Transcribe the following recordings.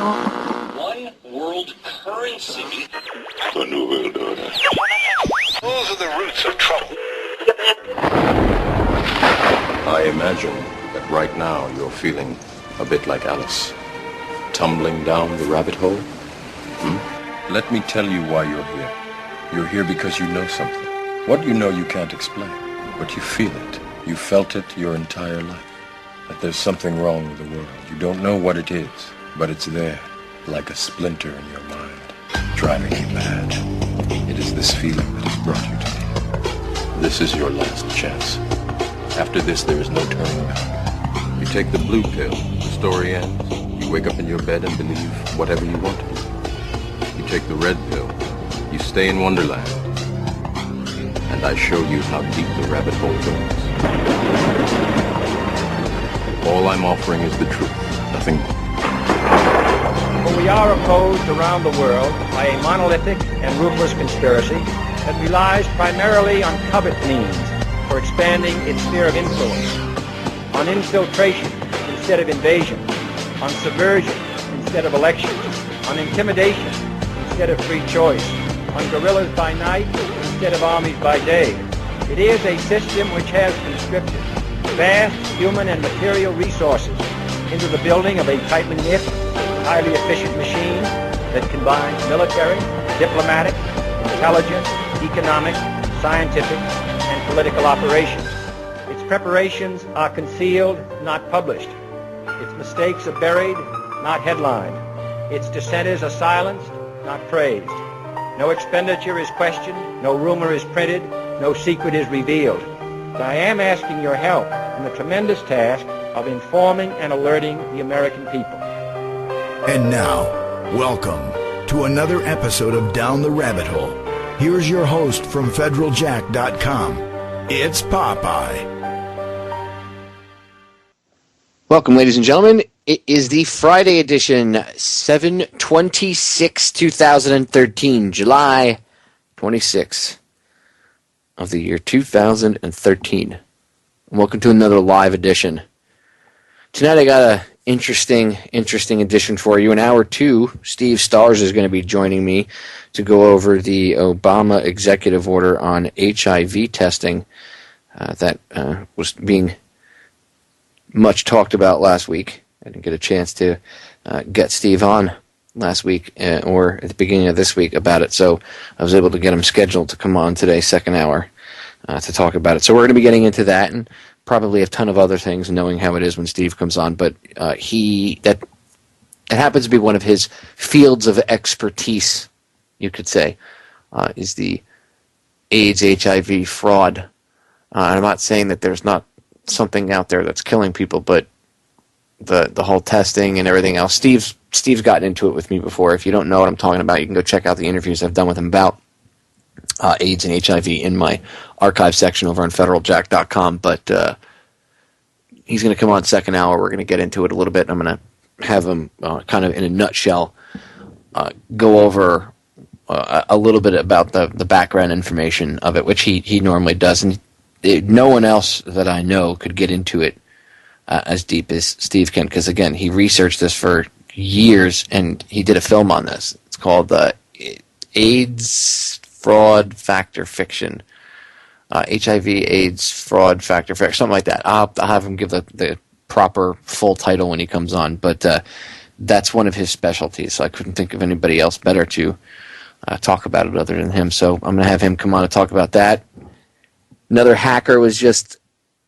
One world currency. The New World Order. Those are the roots of trouble. I imagine that right now you're feeling a bit like Alice, tumbling down the rabbit hole. Let me tell you why you're here. You're here because you know something. What you know you can't explain, but you feel it. You felt it your entire life. That there's something wrong with the world. You don't know what it is, but it's there, like a splinter in your mind, driving you mad. It is this feeling that has brought you to me. This is your last chance. After this, there is no turning back. You take the blue pill, the story ends. You wake up in your bed and believe whatever you want to believe. You take the red pill, you stay in Wonderland, and I show you how deep the rabbit hole goes. All I'm offering is the truth, nothing more. For we are opposed around the world by a monolithic and ruthless conspiracy that relies primarily on covert means for expanding its sphere of influence, on infiltration instead of invasion, on subversion instead of election, on intimidation instead of free choice, on guerrillas by night instead of armies by day. It is a system which has conscripted vast human and material resources into the building of a tightly knit, highly efficient machine that combines military, diplomatic, intelligence, economic, scientific, and political operations. Its preparations are concealed, not published. Its mistakes are buried, not headlined. Its dissenters are silenced, not praised. No expenditure is questioned, no rumor is printed, no secret is revealed. But I am asking your help in the tremendous task of informing and alerting the American people. And now, welcome to another episode of Down the Rabbit Hole. Here's your host from federaljack.com. It's Popeye. Welcome, ladies and gentlemen. It is the Friday edition, 7/26/2013, July 26th of the year 2013. Welcome to another live edition. Tonight I got an interesting edition for you. In hour two, Steve Stars is going to be joining me to go over the Obama executive order on HIV testing that was being much talked about last week. I didn't get a chance to get Steve on last week or at the beginning of this week about it, so I was able to get him scheduled to come on today, second hour, to talk about it. So we're going to be getting into that and probably a ton of other things, knowing how it is when Steve comes on. But it happens to be one of his fields of expertise, you could say, is the AIDS, HIV fraud. I'm not saying that there's not something out there that's killing people, but the whole testing and everything else. Steve's gotten into it with me before. If you don't know what I'm talking about, you can go check out the interviews I've done with him about AIDS and HIV in my archive section over on federaljack.com. But he's going to come on second hour. We're going to get into it a little bit. I'm going to have him kind of in a nutshell go over a little bit about the background information of it, which he normally does. And no one else that I know could get into it as deep as Steve can, because, again, he researched this for years, and he did a film on this. It's called AIDS Fraud Factor Fiction. HIV AIDS Fraud Factor Fiction, something like that. I'll have him give the proper full title when he comes on, but that's one of his specialties, so I couldn't think of anybody else better to talk about it other than him. So I'm going to have him come on and talk about that. Another hacker was just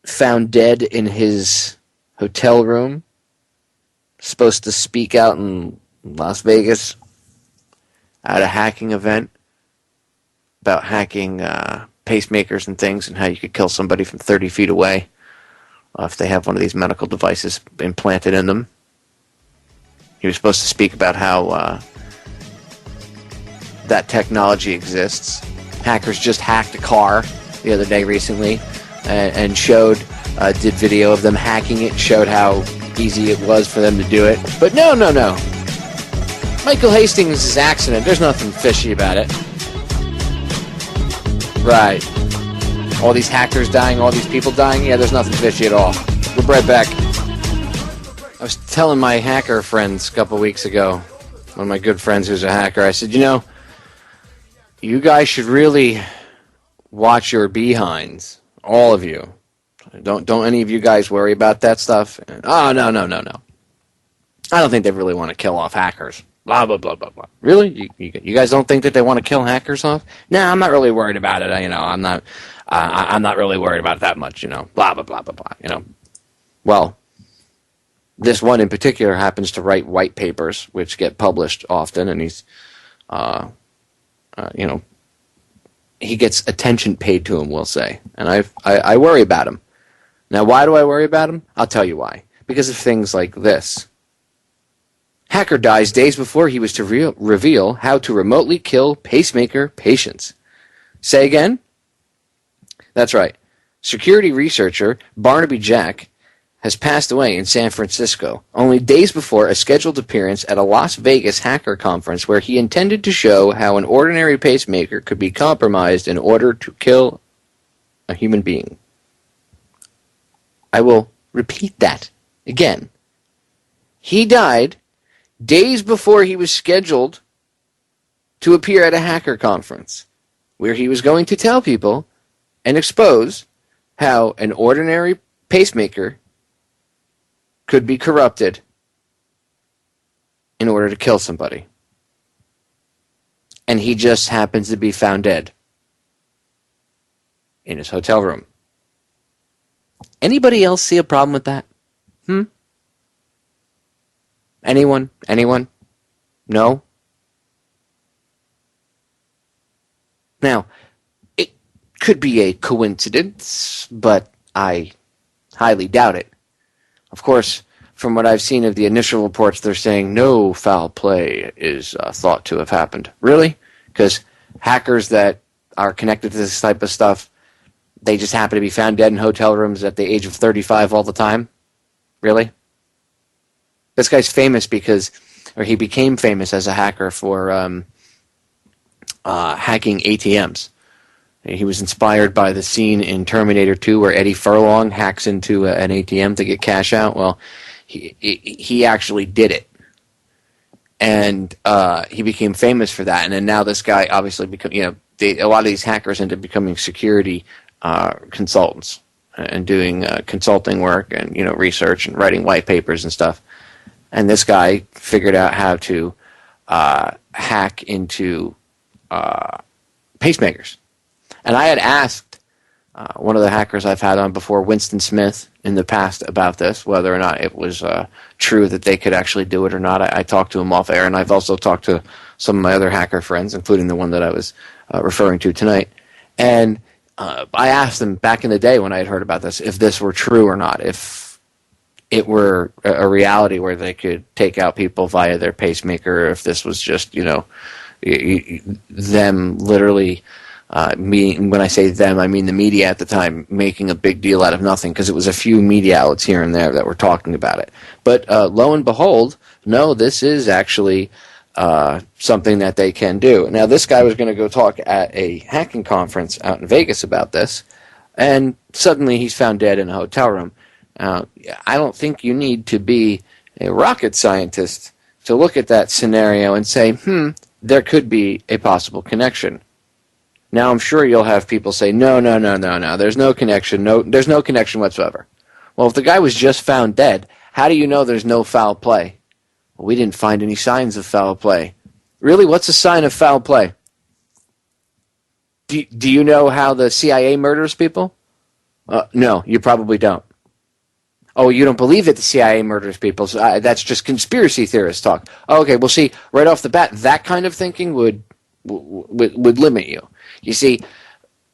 found dead in his hotel room, supposed to speak out in Las Vegas at a hacking event about hacking pacemakers and things and how you could kill somebody from 30 feet away if they have one of these medical devices implanted in them. He was supposed to speak about how that technology exists. Hackers just hacked a car the other day recently and did video of them hacking it, showed how easy it was for them to do it. But no. Michael Hastings' accident, there's nothing fishy about it. Right. All these hackers dying, all these people dying, yeah, there's nothing fishy at all. We'll be right back. I was telling my hacker friends a couple weeks ago, one of my good friends who's a hacker, I said, you guys should really watch your behinds, all of you. Don't any of you guys worry about that stuff? Oh, no. I don't think they really want to kill off hackers. Blah, blah, blah, blah, blah. Really? You guys don't think that they want to kill hackers off? No, I'm not really worried about it. I'm not really worried about it that much, Blah, blah, blah, blah, blah, Well, this one in particular happens to write white papers, which get published often, and he's, he gets attention paid to him, we'll say. And I worry about him. Now, why do I worry about him? I'll tell you why. Because of things like this. Hacker dies days before he was to reveal how to remotely kill pacemaker patients. Say again? That's right. Security researcher Barnaby Jack has passed away in San Francisco, only days before a scheduled appearance at a Las Vegas hacker conference where he intended to show how an ordinary pacemaker could be compromised in order to kill a human being. I will repeat that again. He died days before he was scheduled to appear at a hacker conference where he was going to tell people and expose how an ordinary pacemaker could be corrupted in order to kill somebody. And he just happens to be found dead in his hotel room. Anybody else see a problem with that? Anyone? No? Now, it could be a coincidence, but I highly doubt it. Of course, from what I've seen of the initial reports, they're saying no foul play is thought to have happened. Really? Because hackers that are connected to this type of stuff, they just happen to be found dead in hotel rooms at the age of 35 all the time? Really? This guy's famous he became famous as a hacker for hacking ATMs. He was inspired by the scene in Terminator 2 where Eddie Furlong hacks into an ATM to get cash out. Well, he actually did it. And he became famous for that. And then now this guy obviously a lot of these hackers end up becoming security consultants and doing consulting work and research and writing white papers and stuff. And this guy figured out how to hack into pacemakers. And I had asked one of the hackers I've had on before, Winston Smith, in the past about this, whether or not it was true that they could actually do it or not. I talked to him off air, and I've also talked to some of my other hacker friends, including the one that I was referring to tonight. And I asked them back in the day when I had heard about this if this were true or not, if it were a reality where they could take out people via their pacemaker, if this was just, them literally, when I say them, I mean the media at the time, making a big deal out of nothing, because it was a few media outlets here and there that were talking about it. But lo and behold, no, this is actually something that they can do. Now, this guy was going to go talk at a hacking conference out in Vegas about this, and suddenly he's found dead in a hotel room. I don't think you need to be a rocket scientist to look at that scenario and say, there could be a possible connection. Now, I'm sure you'll have people say, no, there's no connection. No, there's no connection whatsoever. Well, if the guy was just found dead, how do you know there's no foul play? Well, we didn't find any signs of foul play. Really? What's a sign of foul play? Do you know how the CIA murders people? No, you probably don't. Oh, you don't believe that the CIA murders people? So that's just conspiracy theorist talk. Oh, okay, well, see, right off the bat, that kind of thinking would limit you. You see,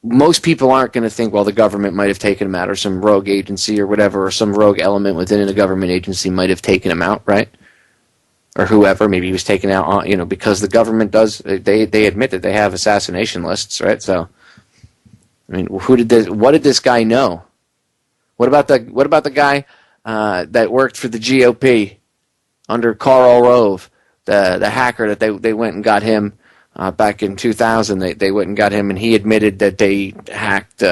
most people aren't going to think, well, the government might have taken him out, or some rogue agency or whatever, or some rogue element within a government agency might have taken him out, right? Or whoever, maybe he was taken out, because the government does, they admit that they have assassination lists, right? So, I mean, what did this guy know? What about the guy that worked for the GOP under Karl Rove, the hacker that they went and got him back in 2000? They went and got him, and he admitted that they hacked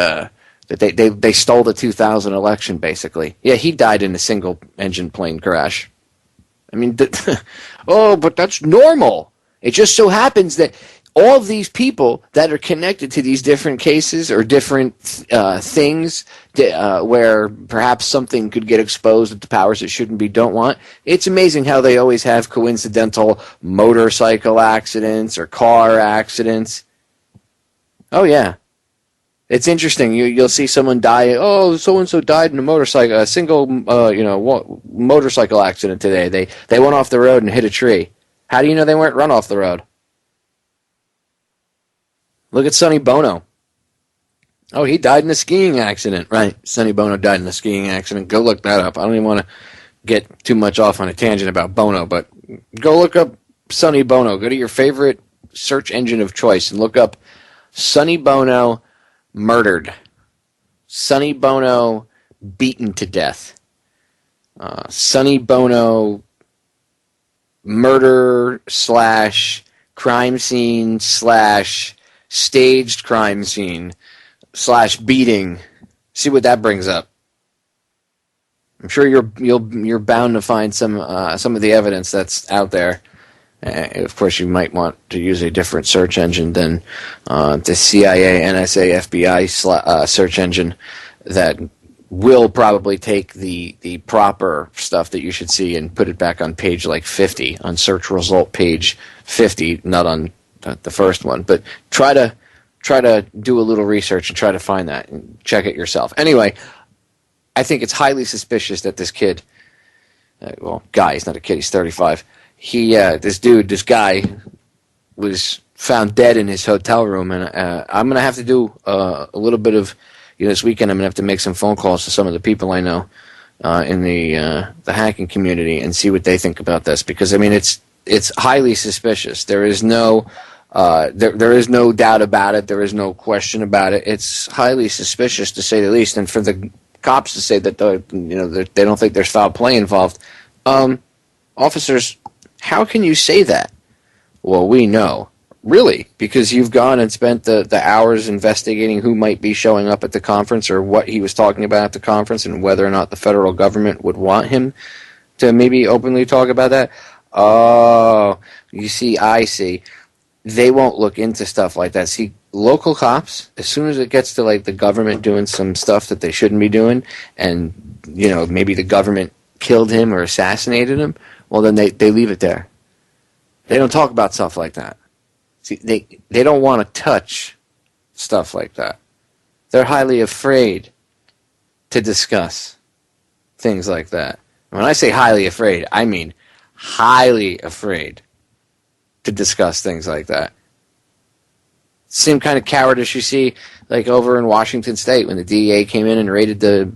That they stole the 2000 election, basically. Yeah, he died in a single-engine plane crash. I mean, oh, but that's normal. It just so happens that all of these people that are connected to these different cases or different things where perhaps something could get exposed that the powers that shouldn't be don't want, it's amazing how they always have coincidental motorcycle accidents or car accidents. Oh, yeah. It's interesting. You'll see someone die. Oh, so-and-so died in a single motorcycle accident today. They went off the road and hit a tree. How do you know they weren't run off the road? Look at Sonny Bono. Oh, he died in a skiing accident. Right, Sonny Bono died in a skiing accident. Go look that up. I don't even want to get too much off on a tangent about Bono, but go look up Sonny Bono. Go to your favorite search engine of choice and look up Sonny Bono murdered. Sonny Bono beaten to death. Sonny Bono murder / crime scene / staged crime scene / beating. See what that brings up. I'm sure you're bound to find some of the evidence that's out there. Of course, you might want to use a different search engine than the CIA, NSA, FBI search engine that will probably take the proper stuff that you should see and put it back on page like 50, on search result page 50, not on the first one. But try to do a little research and try to find that and check it yourself. Anyway, I think it's highly suspicious that this kid, guy, he's not a kid, he's 35. This guy was found dead in his hotel room, and I'm going to have to do a little bit of, this weekend I'm going to have to make some phone calls to some of the people I know in the hacking community and see what they think about this, because, I mean, it's highly suspicious. There is no there is no doubt about it. There is no question about it. It's highly suspicious, to say the least, and for the cops to say that they don't think there's foul play involved. Officers, how can you say that? Well, we know. Really? Because you've gone and spent the hours investigating who might be showing up at the conference or what he was talking about at the conference and whether or not the federal government would want him to maybe openly talk about that? Oh, you see, I see. They won't look into stuff like that. See, local cops, as soon as it gets to like the government doing some stuff that they shouldn't be doing, and maybe the government killed him or assassinated him, well, then they leave it there. They don't talk about stuff like that. See, they don't want to touch stuff like that. They're highly afraid to discuss things like that. When I say highly afraid, I mean highly afraid to discuss things like that. Same kind of cowardice you see like over in Washington State when the DEA came in and raided the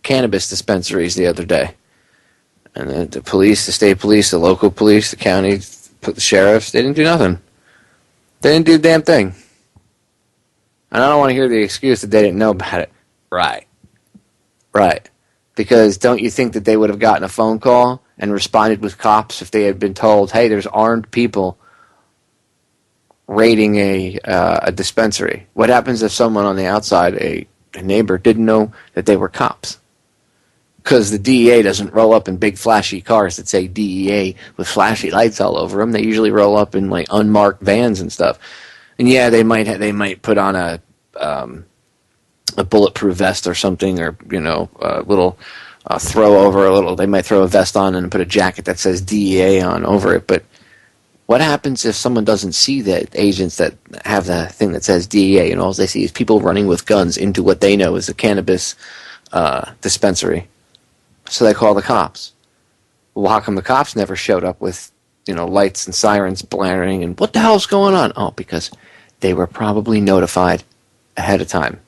cannabis dispensaries the other day. And the police, the state police, the local police, the county, the sheriffs, they didn't do nothing. They didn't do a damn thing. And I don't want to hear the excuse that they didn't know about it. Right. Because don't you think that they would have gotten a phone call and responded with cops if they had been told, hey, there's armed people raiding a dispensary? What happens if someone on the outside, a neighbor, didn't know that they were cops? Because the DEA doesn't roll up in big flashy cars that say DEA with flashy lights all over them. They usually roll up in like unmarked vans and stuff. And yeah, they might put on a bulletproof vest or something, or a little throw over a little. They might throw a vest on and put a jacket that says DEA on over it. But what happens if someone doesn't see the agents that have the thing that says DEA, and all they see is people running with guns into what they know is a cannabis dispensary? So they call the cops. Well, how come the cops never showed up with, lights and sirens blaring and what the hell's going on? Oh, because they were probably notified ahead of time.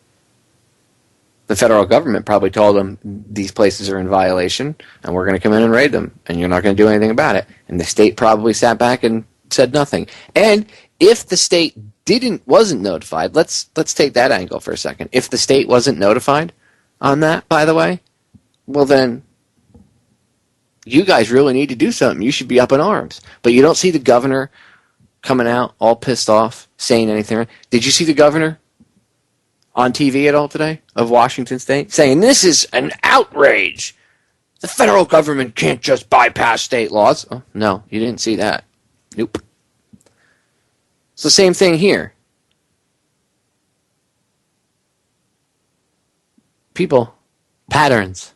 The federal government probably told them these places are in violation and we're going to come in and raid them and you're not going to do anything about it. And the state probably sat back and said nothing. And if the state wasn't notified, let's take that angle for a second. If the state wasn't notified on that, by the way, well then, you guys really need to do something. You should be up in arms. But you don't see the governor coming out all pissed off, saying anything. Did you see the governor? on TV at all today of Washington State saying this is an outrage? The federal government can't just bypass state laws. Oh, no, you didn't see that. Nope. It's the same thing here. People, patterns.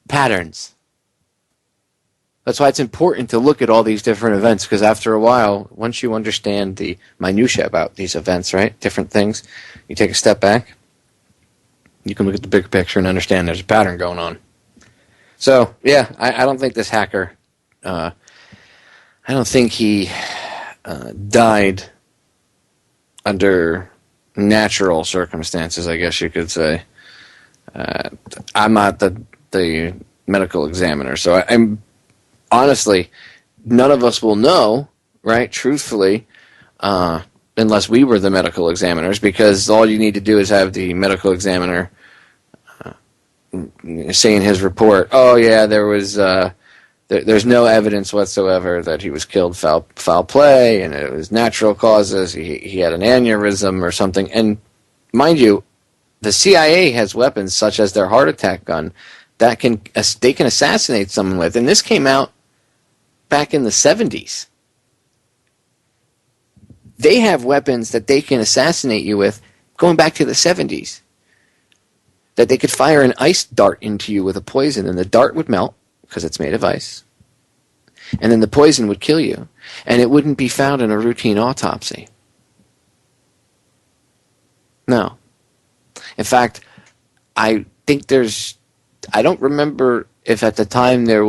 That's why it's important to look at all these different events, because after a while, once you understand the minutiae about these events, right, different things, you take a step back, you can look at the bigger picture and understand there's a pattern going on. So, yeah, I don't think this hacker, I don't think he died under natural circumstances, I guess you could say. I'm not the medical examiner, so I'm honestly, none of us will know, right, truthfully, unless we were the medical examiners, because all you need to do is have the medical examiner say in his report, oh yeah, there was there's no evidence whatsoever that he was killed foul play, and it was natural causes, he had an aneurysm or something. And mind you, the CIA has weapons such as their heart attack gun that they can assassinate someone with, and this came out back in the 70s. They have weapons that they can assassinate you with going back to the 70s. That they could fire an ice dart into you with a poison, and the dart would melt because it's made of ice. And then the poison would kill you, and it wouldn't be found in a routine autopsy. No. In fact, I think I don't remember if at the time there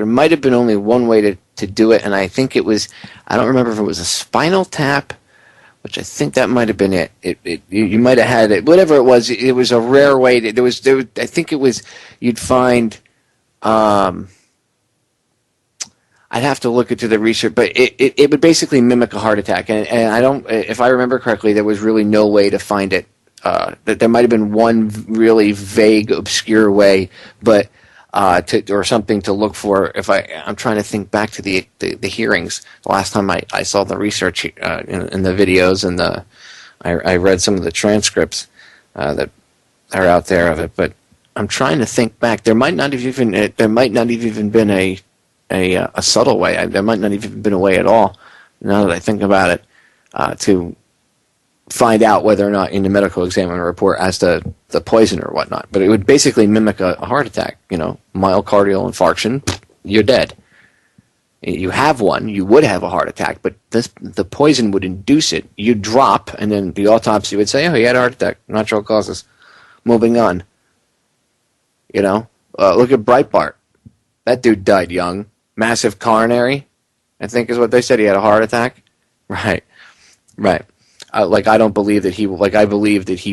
might have been only one way to do it, and I think it was, I don't remember if it was a spinal tap, which I think that might have been it. You might have had it, whatever it was a rare way I think it was, you'd find, I'd have to look into the research, but it would basically mimic a heart attack, and I don't, if I remember correctly, there was really no way to find it. There might have been one really vague, obscure way, but or something to look for. If I'm trying to think back to the hearings. The last time I saw the research in the videos, and I read some of the transcripts that are out there of it. But I'm trying to think back. There might not have even been a subtle way. There might not even been a way at all. Now that I think about it, to find out whether or not in the medical examiner report as to the poison or whatnot. But it would basically mimic a heart attack, myocardial infarction, you're dead. You have one, you would have a heart attack, but the poison would induce it. You'd drop, and then the autopsy would say, oh, he had a heart attack, natural causes. Moving on. Look at Breitbart. That dude died young. Massive coronary, I think is what they said. He had a heart attack. Right. I believe that he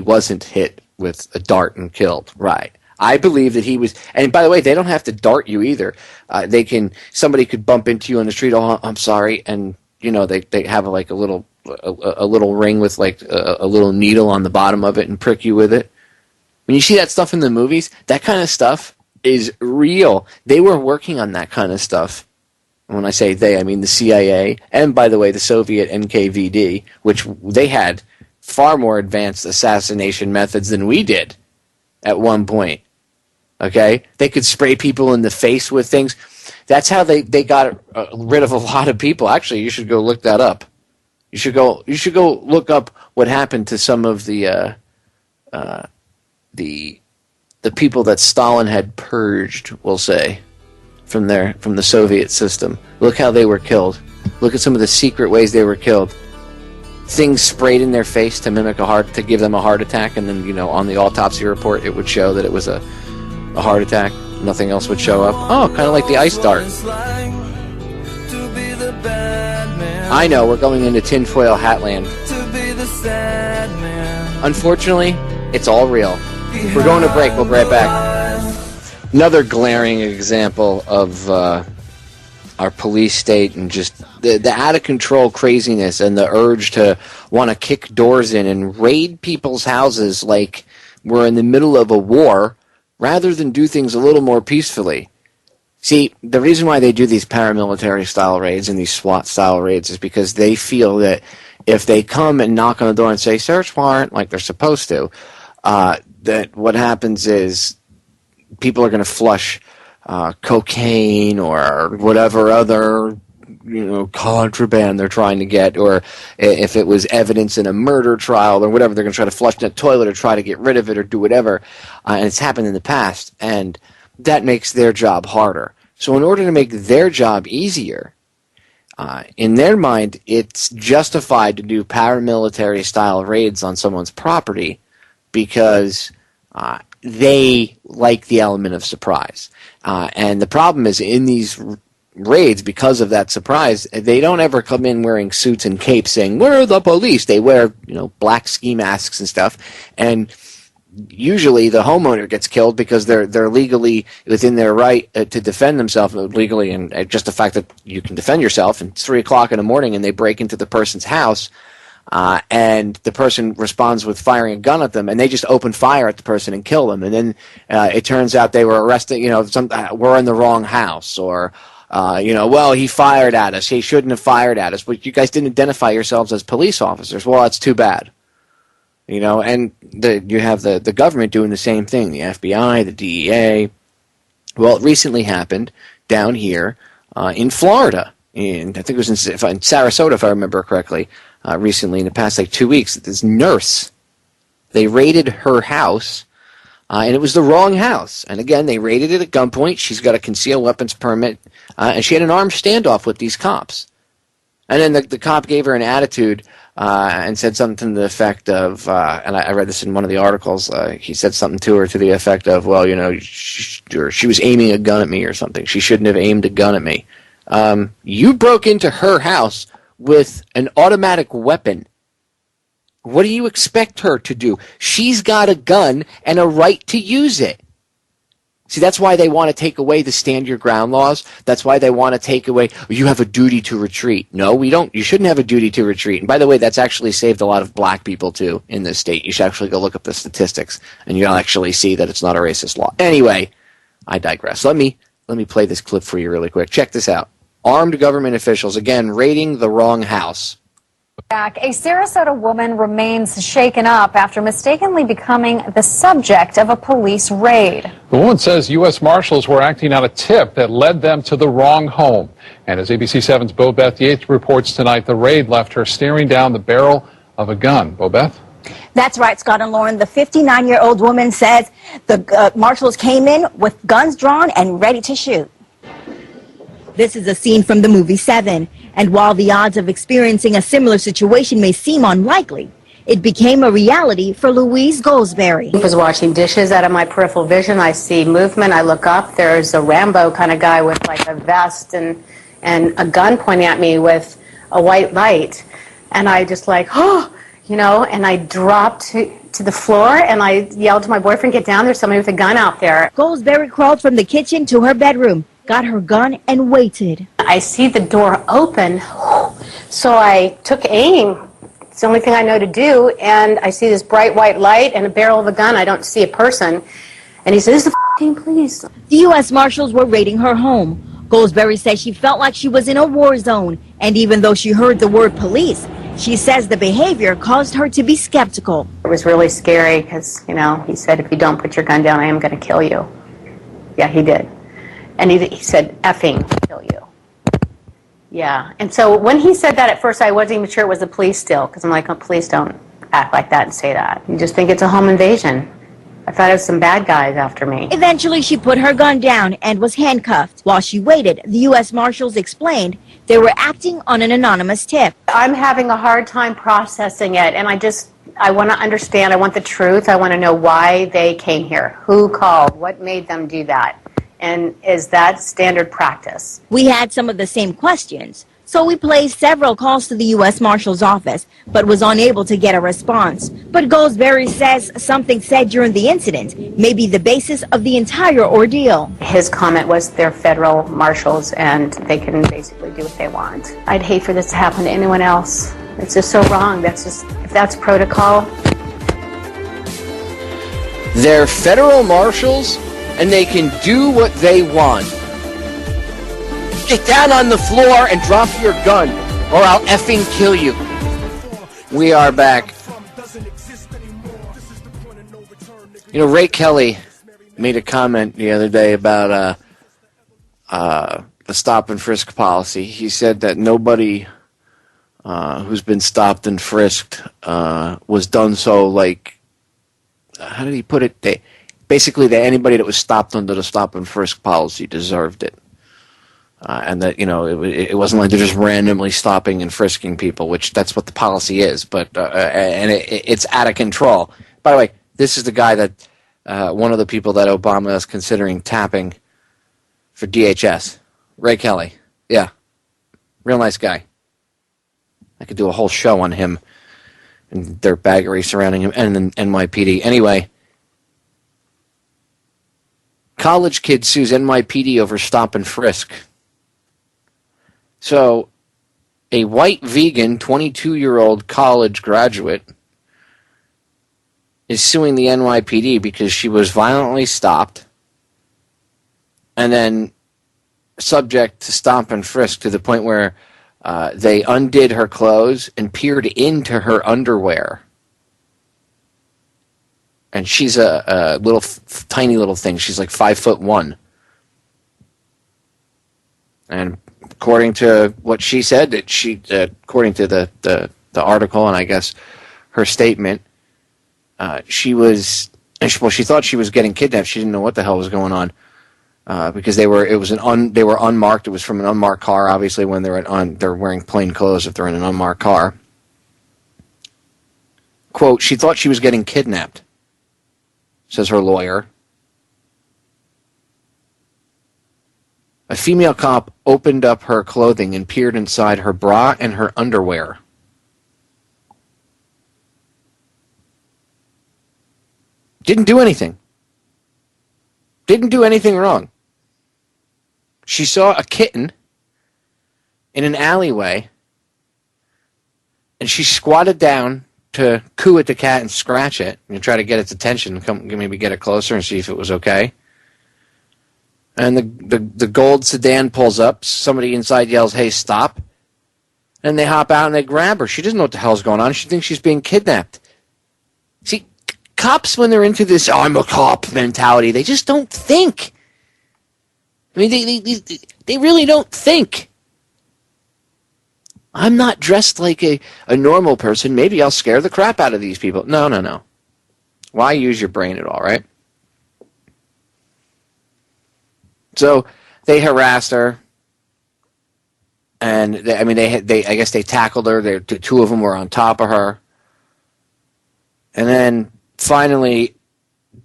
wasn't hit with a dart and killed. Right. I believe that he was, and by the way, they don't have to dart you either. Somebody could bump into you on the street. Oh, I'm sorry, and they have like a little ring with like a little needle on the bottom of it and prick you with it. When you see that stuff in the movies, that kind of stuff is real. They were working on that kind of stuff. When I say they, I mean the CIA, and by the way, the Soviet NKVD, which they had far more advanced assassination methods than we did at one point. Okay? They could spray people in the face with things. That's how they got rid of a lot of people. Actually, you should go look that up. You should go look up what happened to some of the people that Stalin had purged, we'll say, from the Soviet system. Look how they were killed. Look at some of the secret ways they were killed. Things sprayed in their face to mimic to give them a heart attack, and then on the autopsy report it would show that it was a heart attack. Nothing else would show up. Oh, kind of like the ice dart. I know, we're going into tinfoil hatland. Unfortunately, it's all real. We're going to break. We'll be right back. Another glaring example of our police state and just the out-of-control craziness and the urge to want to kick doors in and raid people's houses like we're in the middle of a war rather than do things a little more peacefully. See, the reason why they do these paramilitary-style raids and these SWAT-style raids is because they feel that if they come and knock on the door and say search warrant like they're supposed to, that what happens is people are going to flush cocaine or whatever other contraband they're trying to get, or if it was evidence in a murder trial or whatever, they're going to try to flush the toilet or try to get rid of it or do whatever. And it's happened in the past, and that makes their job harder. So in order to make their job easier, in their mind, it's justified to do paramilitary-style raids on someone's property because they like the element of surprise. And the problem is in these raids, because of that surprise, they don't ever come in wearing suits and capes saying, we're the police. They wear, black ski masks and stuff. And usually the homeowner gets killed because they're legally within their right to defend themselves legally, and just the fact that you can defend yourself, and it's 3 o'clock in the morning and they break into the person's house, and the person responds with firing a gun at them, and they just open fire at the person and kill them. And then it turns out they were arrested, we're in the wrong house, or well, he fired at us. He shouldn't have fired at us, but you guys didn't identify yourselves as police officers. Well, that's too bad. And you have the government doing the same thing, the FBI, the DEA. Well, it recently happened down here in Florida, and I think it was in Sarasota, if I remember correctly, recently in the past 2 weeks. This nurse, they raided her house, and it was the wrong house. And again, they raided it at gunpoint. She's got a concealed weapons permit, and she had an armed standoff with these cops. And then the cop gave her an attitude and said something to the effect of, and I read this in one of the articles, he said something to her to the effect of, well, she was aiming a gun at me or something. She shouldn't have aimed a gun at me. You broke into her house with an automatic weapon. What do you expect her to do? She's got a gun and a right to use it. See, that's why they want to take away the stand your ground laws. That's why they want to take away, you have a duty to retreat. No, we don't. You shouldn't have a duty to retreat. And by the way, that's actually saved a lot of black people, too, in this state. You should actually go look up the statistics, and you'll actually see that it's not a racist law. Anyway, I digress. Let me play this clip for you really quick. Check this out. Armed government officials, again, raiding the wrong house. A Sarasota woman remains shaken up after mistakenly becoming the subject of a police raid. The woman says U.S. Marshals were acting on a tip that led them to the wrong home. And as ABC 7's Bobeth Yates reports tonight, the raid left her staring down the barrel of a gun. Bobeth? That's right, Scott and Lauren. The 59-year-old woman says the marshals came in with guns drawn and ready to shoot. This is a scene from the movie Seven. And while the odds of experiencing a similar situation may seem unlikely, it became a reality for Louise Goldsberry. I was washing dishes out of my peripheral vision. I see movement. I look up. There's a Rambo kind of guy with like a vest and a gun pointing at me with a white light. And I just like, and I dropped to the floor and I yelled to my boyfriend, get down, there's somebody with a gun out there. Goldsberry crawled from the kitchen to her bedroom, got her gun, and waited. I see the door open, so I took aim. It's the only thing I know to do, and I see this bright white light and a barrel of a gun. I don't see a person. And he says, "This is the f***ing police." The U.S. Marshals were raiding her home. Goldsberry says she felt like she was in a war zone, and even though she heard the word police, she says the behavior caused her to be skeptical. It was really scary because, he said, if you don't put your gun down, I am going to kill you. Yeah, he did. And he said, effing kill you. Yeah. And so when he said that at first, I wasn't even sure it was the police still, because I'm like, oh, police don't act like that and say that. You just think it's a home invasion. I thought it was some bad guys after me. Eventually, she put her gun down and was handcuffed. While she waited, the U.S. Marshals explained they were acting on an anonymous tip. I'm having a hard time processing it, and I want to understand. I want the truth. I want to know why they came here. Who called? What made them do that? And is that standard practice? We had some of the same questions, so we placed several calls to the U.S. Marshal's office, but was unable to get a response. But Goldsberry says something said during the incident may be the basis of the entire ordeal. His comment was they're federal marshals and they can basically do what they want. I'd hate for this to happen to anyone else. It's just so wrong. If that's protocol. They're federal marshals, and they can do what they want. Get down on the floor and drop your gun, or I'll effing kill you. We are back. You know, Ray Kelly made a comment the other day about the stop and frisk policy. He said that nobody who's been stopped and frisked was done so, like, how did he put it? Basically, that anybody that was stopped under the stop and frisk policy deserved it. And that, you know, it wasn't like they're just randomly stopping and frisking people, which that's what the policy is. But it's out of control. By the way, this is the guy that one of the people that Obama is considering tapping for DHS, Ray Kelly. Yeah, real nice guy. I could do a whole show on him and their baggery surrounding him and the NYPD. Anyway, college kid sues NYPD over stop and frisk. So, a white vegan, 22-year-old college graduate is suing the NYPD because she was violently stopped and then subject to stop and frisk to the point where they undid her clothes and peered into her underwear. And she's a little, tiny little thing. She's like 5'1". And according to what she said, that she, according to the article and I guess her statement, she thought she was getting kidnapped. She didn't know what the hell was going on because they were unmarked. It was from an unmarked car. Obviously, when they're wearing plain clothes if they're in an unmarked car. Quote: she thought she was getting kidnapped, says her lawyer. A female cop opened up her clothing and peered inside her bra and her underwear. Didn't do anything. Didn't do anything wrong. She saw a kitten in an alleyway, and she squatted down to coo at the cat and scratch it and try to get its attention, maybe get it closer and see if it was okay. And the gold sedan pulls up. Somebody inside yells, "Hey, stop!" And they hop out and they grab her. She doesn't know what the hell's going on. She thinks she's being kidnapped. See, cops, when they're into this "I'm a cop" mentality, they just don't think. I mean, they really don't think. I'm not dressed like a normal person. Maybe I'll scare the crap out of these people. No. Why use your brain at all, right? So they harassed her, and I guess they tackled her. Two of them were on top of her, and then finally,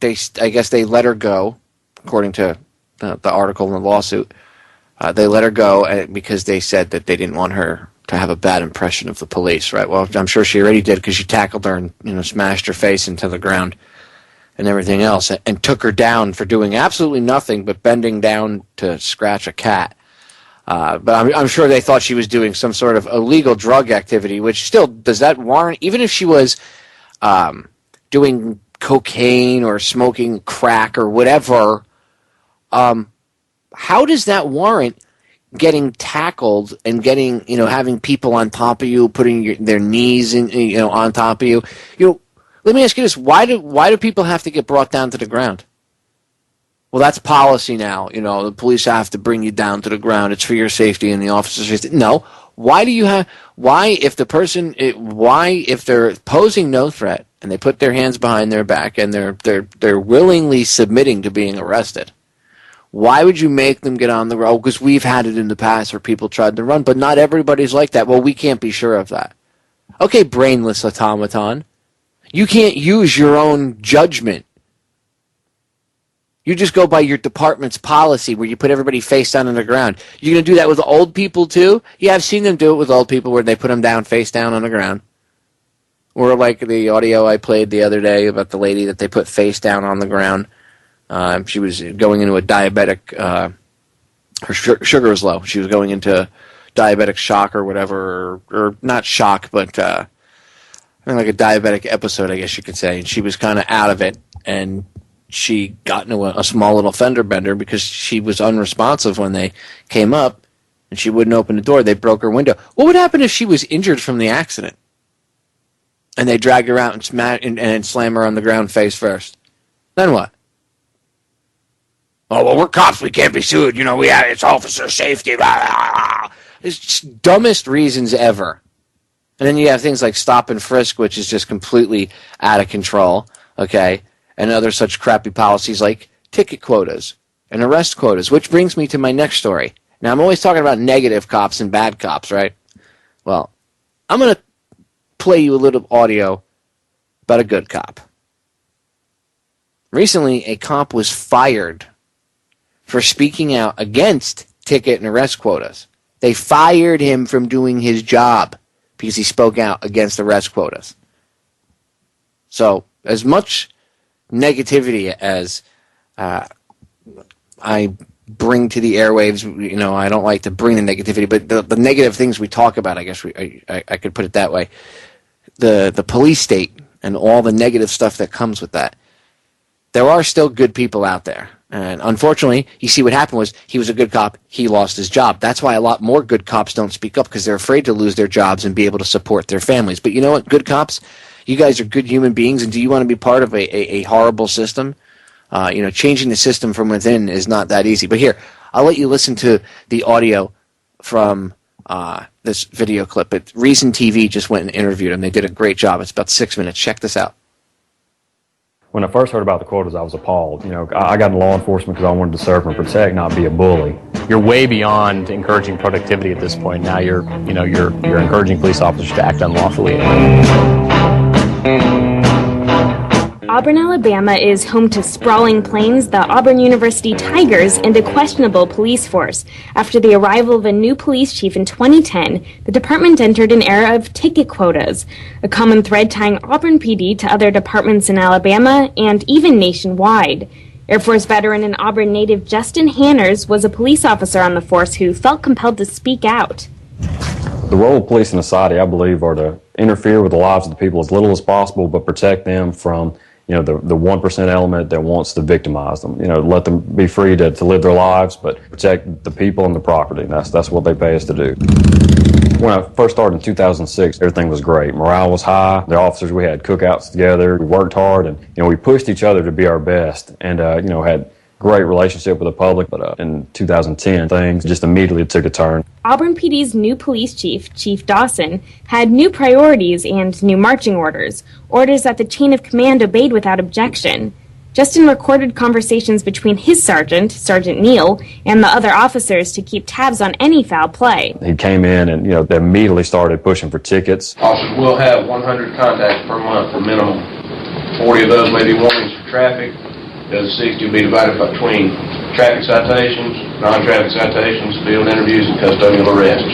I guess they let her go, according to the article in the lawsuit. They let her go because they said that they didn't want her to have a bad impression of the police. Right? Well, I'm sure she already did because she tackled her and smashed her face into the ground and everything else, and took her down for doing absolutely nothing but bending down to scratch a cat. But I'm sure they thought she was doing some sort of illegal drug activity, which still, does that warrant, even if she was doing cocaine or smoking crack or whatever, how does that warrant getting tackled and getting, having people on top of you, putting their knees on top of you? Let me ask you this: why do people have to get brought down to the ground? Well, that's policy now. The police have to bring you down to the ground. It's for your safety and the officer's safety. No. Why if they're posing no threat and they put their hands behind their back and they're willingly submitting to being arrested, why would you make them get on the road? Because we've had it in the past where people tried to run, but not everybody's like that. Well, we can't be sure of that. Okay, brainless automaton. You can't use your own judgment. You just go by your department's policy where you put everybody face down on the ground. You're going to do that with old people too? Yeah, I've seen them do it with old people where they put them down face down on the ground. Or like the audio I played the other day about the lady that they put face down on the ground. She was going into a diabetic, her sugar was low. She was going into diabetic shock or whatever, or not shock, but like a diabetic episode, I guess you could say. And she was kind of out of it, and she got into a small little fender bender because she was unresponsive when they came up, and she wouldn't open the door. They broke her window. What would happen if she was injured from the accident? and they drag her out and smash and slam her on the ground face first. Then what? Oh, well, we're cops. We can't be sued. You know, it's officer safety. Blah, blah, blah. It's just dumbest reasons ever. And then you have things like stop and frisk, which is just completely out of control, okay? And other such crappy policies like ticket quotas and arrest quotas, which brings me to my next story. Now, I'm always talking about negative cops and bad cops, right? Well, I'm going to play you a little audio about a good cop. Recently, a cop was fired for speaking out against ticket and arrest quotas. They fired him from doing his job because he spoke out against arrest quotas. So, as much negativity as I bring to the airwaves, you know, I don't like to bring the negativity, but the negative things we talk about, I guess I could put it that way. The police state and all the negative stuff that comes with that. There are still good people out there. And unfortunately, you see what happened was he was a good cop, he lost his job. That's why a lot more good cops don't speak up, because they're afraid to lose their jobs and be able to support their families. But you know what, good cops, you guys are good human beings, and do you want to be part of a horrible system? You know, changing the system from within is not that easy. But here, I'll let you listen to the audio from this video clip. Reason TV just went and interviewed him. They did a great job. It's about 6 minutes. Check this out. When I first heard about the quotas, I was appalled. You know, I got in law enforcement because I wanted to serve and protect, not be a bully. You're way beyond encouraging productivity at this point. Now you're encouraging police officers to act unlawfully. Auburn, Alabama is home to sprawling plains, the Auburn University Tigers, and a questionable police force. After the arrival of a new police chief in 2010, the department entered an era of ticket quotas, a common thread tying Auburn PD to other departments in Alabama and even nationwide. Air Force veteran and Auburn native Justin Hanners was a police officer on the force who felt compelled to speak out. The role of police in society, I believe, are to interfere with the lives of the people as little as possible, but protect them from the 1% element that wants to victimize them. You know, let them be free to live their lives, but protect the people and the property. That's what they pay us to do. When I first started in 2006, everything was great. Morale was high. The officers, we had cookouts together. We worked hard, and we pushed each other to be our best, and had great relationship with the public. But in 2010, things just immediately took a turn. Auburn PD's new police chief, Chief Dawson, had new priorities and new marching orders that the chain of command obeyed without objection. Justin recorded conversations between his sergeant, Sergeant Neal, and the other officers to keep tabs on any foul play. He came in and, they immediately started pushing for tickets. Officers will have 100 contacts per month, the minimum. 40 of those may be warnings for traffic. The other 60 will be divided between traffic citations, non-traffic citations, field interviews, and custodial arrests.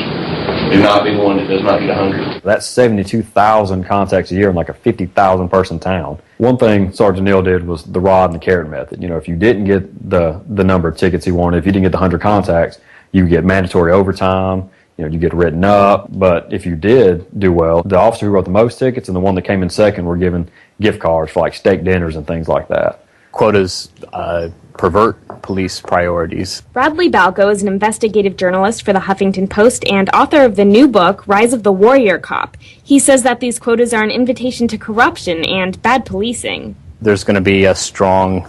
Do not be one that does not get 100. That's 72,000 contacts a year in like a 50,000 person town. One thing Sergeant Neal did was the rod and the carrot method. If you didn't get the number of tickets he wanted, if you didn't get the 100 contacts, you get mandatory overtime. You get written up. But if you did do well, the officer who wrote the most tickets and the one that came in second were given gift cards for like steak dinners and things like that. Quotas pervert police priorities. Bradley Balco is an investigative journalist for the Huffington Post and author of the new book, Rise of the Warrior Cop. He says that these quotas are an invitation to corruption and bad policing. There's going to be a strong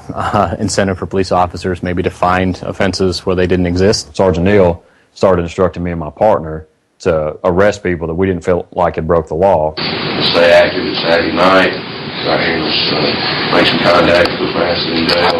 incentive for police officers maybe to find offenses where they didn't exist. Sergeant Neal started instructing me and my partner to arrest people that we didn't feel like had broke the law. Stay active. It's Saturday night. Right here, let's make some contact with Francis in jail.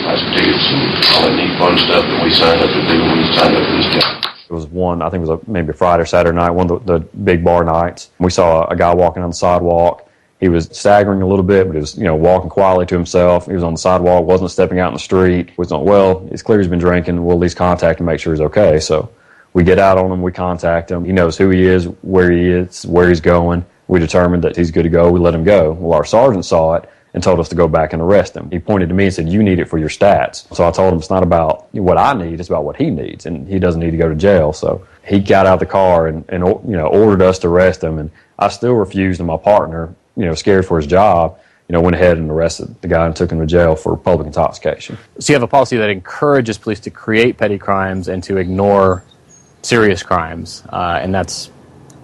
Buy some tickets and all that neat fun stuff that we signed up to do when we signed up for this job. It was one, I think it was maybe a Friday or Saturday night, one of the big bar nights. We saw a guy walking on the sidewalk. He was staggering a little bit, but he was, walking quietly to himself. He was on the sidewalk, wasn't stepping out in the street. We thought, well, it's clear he's been drinking. We'll at least contact him, make sure he's okay. So we get out on him, we contact him. He knows who he is, where he's going. We determined that he's good to go. We let him go. Well, our sergeant saw it and told us to go back and arrest him. He pointed to me and said, "You need it for your stats." So I told him it's not about what I need, it's about what he needs, and he doesn't need to go to jail. So he got out of the car and ordered us to arrest him, and I still refused, and my partner, scared for his job, went ahead and arrested the guy and took him to jail for public intoxication. So you have a policy that encourages police to create petty crimes and to ignore serious crimes, and that's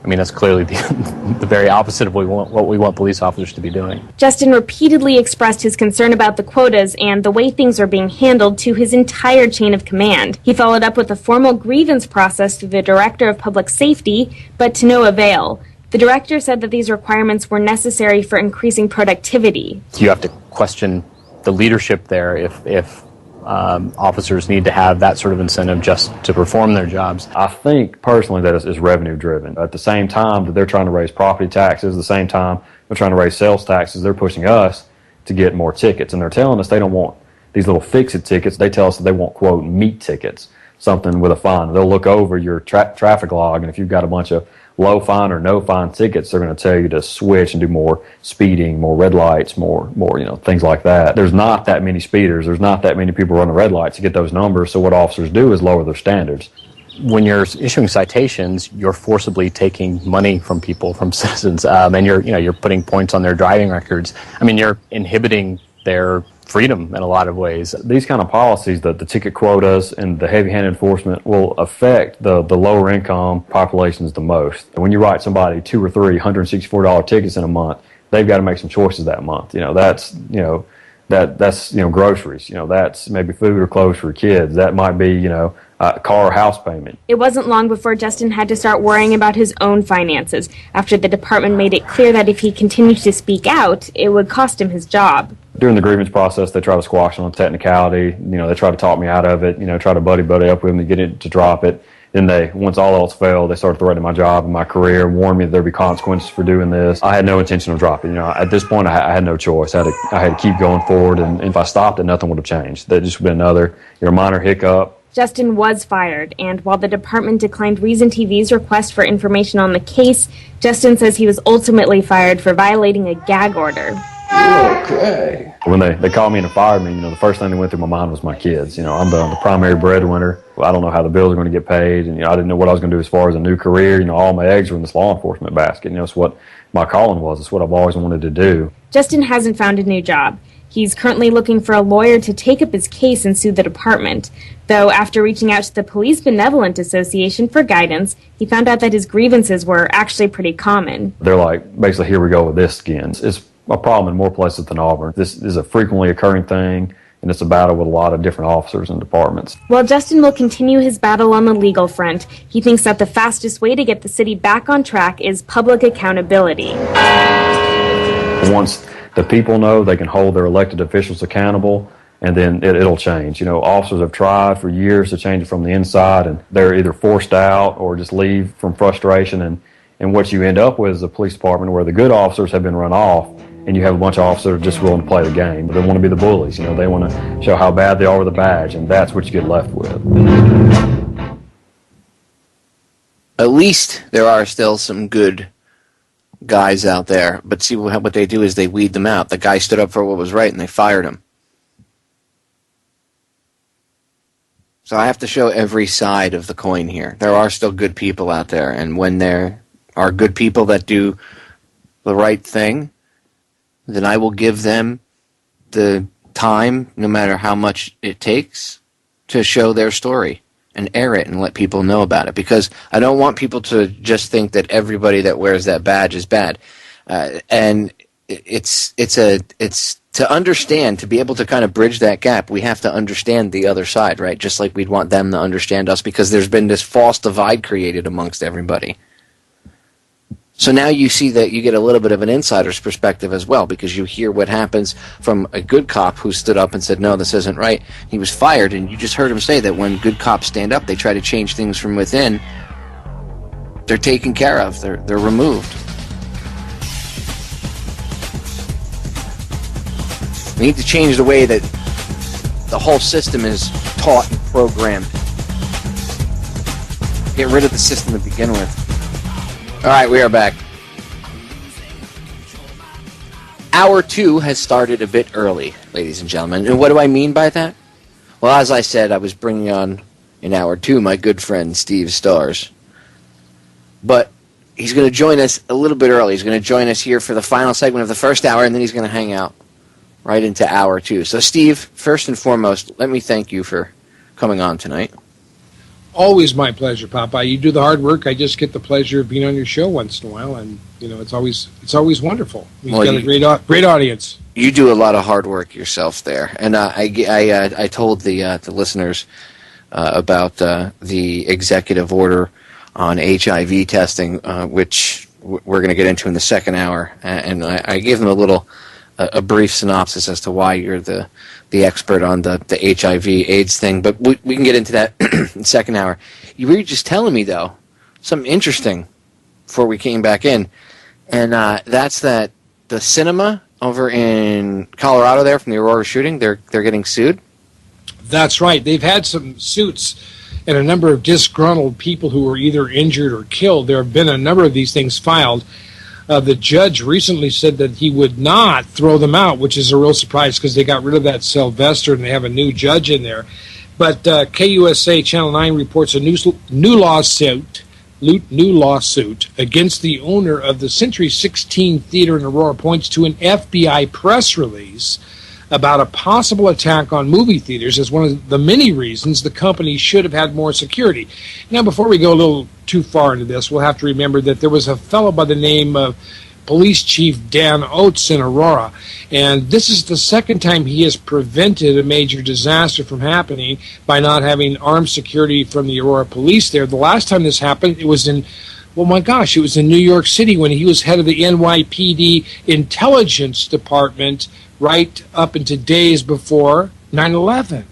I mean, that's clearly the very opposite of what we want police officers to be doing. Justin repeatedly expressed his concern about the quotas and the way things are being handled to his entire chain of command. He followed up with a formal grievance process through the Director of Public Safety, but to no avail. The director said that these requirements were necessary for increasing productivity. You have to question the leadership there if officers need to have that sort of incentive just to perform their jobs. I think personally that it's revenue driven. At the same time that they're trying to raise property taxes, at the same time they're trying to raise sales taxes, they're pushing us to get more tickets. And they're telling us they don't want these little fix-it tickets. They tell us that they want, quote, meat tickets, something with a fine. They'll look over your traffic log, and if you've got a bunch of low fine or no fine tickets, they're going to tell you to switch and do more speeding, more red lights, more things like that. There's not that many speeders. There's not that many people running red lights to get those numbers. So what officers do is lower their standards. When you're issuing citations, you're forcibly taking money from people, from citizens, and you're putting points on their driving records. I mean, you're inhibiting their freedom in a lot of ways. These kind of policies, the ticket quotas and the heavy-handed enforcement, will affect the lower income populations the most. And when you write somebody 2 or 3 $164 tickets in a month, they've got to make some choices that month. That's groceries. That's maybe food or clothes for kids. That might be car or house payment. It wasn't long before Justin had to start worrying about his own finances after the department made it clear that if he continued to speak out, it would cost him his job. During the grievance process, they try to squash it on technicality. They try to talk me out of it, try to buddy up with me to get it to drop it. Then once all else failed, they started threatening my job and my career, warned me that there'd be consequences for doing this. I had no intention of dropping. At this point, I had no choice. I had to keep going forward, and if I stopped it, nothing would have changed. That just would have been another minor hiccup. Justin was fired, and while the department declined Reason TV's request for information on the case, Justin says he was ultimately fired for violating a gag order. Okay. When they called me and fired me, the first thing that went through my mind was my kids. I'm the primary breadwinner. I don't know how the bills are going to get paid, and I didn't know what I was going to do as far as a new career. All my eggs were in this law enforcement basket. It's what my calling was. It's what I've always wanted to do. Justin hasn't found a new job. He's currently looking for a lawyer to take up his case and sue the department. Though after reaching out to the Police Benevolent Association for guidance, he found out that his grievances were actually pretty common. They're like, basically, here we go with this again. It's a problem in more places than Auburn. This is a frequently occurring thing, and it's a battle with a lot of different officers and departments. While Justin will continue his battle on the legal front, he thinks that the fastest way to get the city back on track is public accountability. Once the people know they can hold their elected officials accountable, and then it'll change. Officers have tried for years to change it from the inside, and they're either forced out or just leave from frustration. And what you end up with is a police department where the good officers have been run off, and you have a bunch of officers that are just willing to play the game. They want to be the bullies. They want to show how bad they are with a badge, and that's what you get left with. At least there are still some good guys out there, but see what they do is they weed them out. The guy stood up for what was right, and they fired him. So I have to show every side of the coin here. There are still good people out there, and when there are good people that do the right thing, then I will give them the time, no matter how much it takes, to show their story and air it and let people know about it. Because I don't want people to just think that everybody that wears that badge is bad. And it's to understand, to be able to kind of bridge that gap, we have to understand the other side, right? Just like we'd want them to understand us, because there's been this false divide created amongst everybody. So now you see that you get a little bit of an insider's perspective as well, because you hear what happens from a good cop who stood up and said, no, this isn't right. He was fired, and you just heard him say that when good cops stand up, they try to change things from within. They're taken care of. They're removed. We need to change the way that the whole system is taught and programmed. Get rid of the system to begin with. All right, we are back. Hour 2 has started a bit early, ladies and gentlemen. And what do I mean by that? Well, as I said, I was bringing on in Hour 2 my good friend Steve Stars. But he's going to join us a little bit early. He's going to join us here for the final segment of the first hour, and then he's going to hang out right into Hour 2. So, Steve, first and foremost, let me thank you for coming on tonight. Always my pleasure, Popeye. You do the hard work. I just get the pleasure of being on your show once in a while, and it's always wonderful. We've got a great audience. You do a lot of hard work yourself there, and I told the listeners about the executive order on HIV testing, which we're going to get into in the second hour, and I gave them a brief synopsis as to why you're the expert on the HIV/AIDS thing, but we can get into that in the second hour. You were just telling me, though, something interesting before we came back in, and that's that the cinema over in Colorado there from the Aurora shooting, they're getting sued? That's right. They've had some suits and a number of disgruntled people who were either injured or killed. There have been a number of these things filed. The judge recently said that he would not throw them out, which is a real surprise because they got rid of that Sylvester and they have a new judge in there. But KUSA Channel 9 reports a new lawsuit against the owner of the Century 16 Theater in Aurora points to an FBI press release about a possible attack on movie theaters as one of the many reasons the company should have had more security. Now, before we go a little too far into this, we'll have to remember that there was a fellow by the name of Police Chief Dan Oates in Aurora, and this is the second time he has prevented a major disaster from happening by not having armed security from the Aurora police there. The last time this happened, it was in New York City when he was head of the NYPD intelligence department right up into days before 9/11.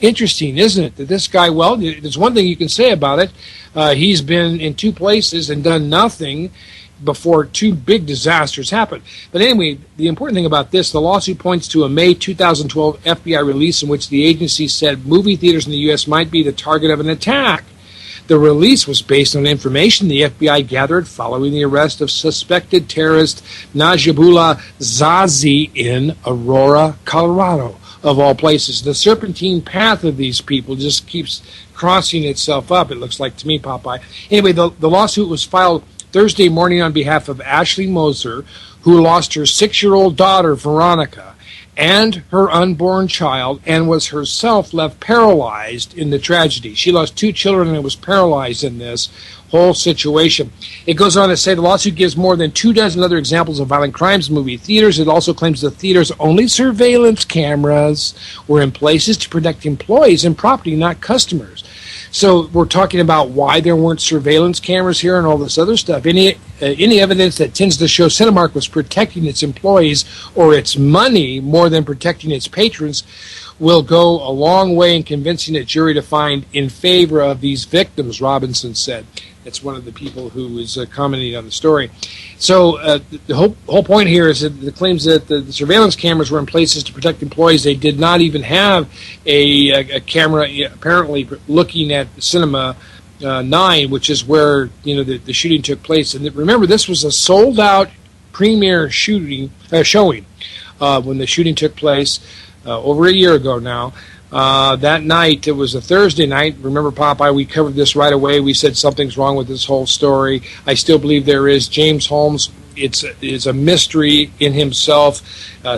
Interesting, isn't it? That this guy, well, there's one thing you can say about it. He's been in two places and done nothing before two big disasters happened. But anyway, the important thing about this, the lawsuit points to a May 2012 FBI release in which the agency said movie theaters in the U.S. might be the target of an attack. The release was based on information the FBI gathered following the arrest of suspected terrorist Najibullah Zazi in Aurora, Colorado, of all places. The serpentine path of these people just keeps crossing itself up, it looks like to me, Popeye. Anyway, the lawsuit was filed Thursday morning on behalf of Ashley Moser, who lost her 6-year-old daughter, Veronica, and her unborn child, and was herself left paralyzed in the tragedy. She lost 2 children and was paralyzed in this whole situation. It goes on to say the lawsuit gives more than 24 other examples of violent crimes in movie theaters. It also claims the theater's only surveillance cameras were in places to protect employees and property, not customers. So we're talking about why there weren't surveillance cameras here and all this other stuff. Any evidence that tends to show Cinemark was protecting its employees or its money more than protecting its patrons will go a long way in convincing a jury to find in favor of these victims, Robinson said. That's one of the people who is commenting on the story. So the whole point here is that the claims that the surveillance cameras were in places to protect employees. They did not even have a camera apparently looking at Cinema 9, which is where the shooting took place. And remember, this was a sold-out premiere showing when the shooting took place over a year ago now. That night, it was a Thursday night. Remember, Popeye, we covered this right away. We said something's wrong with this whole story. I still believe there is. James Holmes, it's a mystery in himself.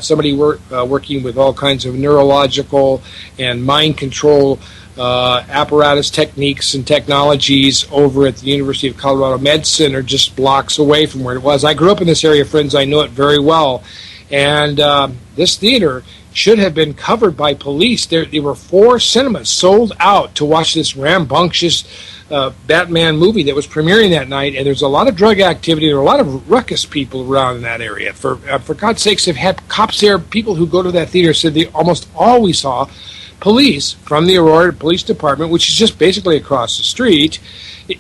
Somebody working with all kinds of neurological and mind control apparatus techniques and technologies over at the University of Colorado Med Center, just blocks away from where it was. I grew up in this area, friends. I know it very well. And this theater should have been covered by police. There were 4 cinemas sold out to watch this rambunctious Batman movie that was premiering that night, and there's a lot of drug activity. There are a lot of ruckus people around in that area. For God's sakes, they've had cops there. People who go to that theater said they almost always saw police from the Aurora Police Department, which is just basically across the street,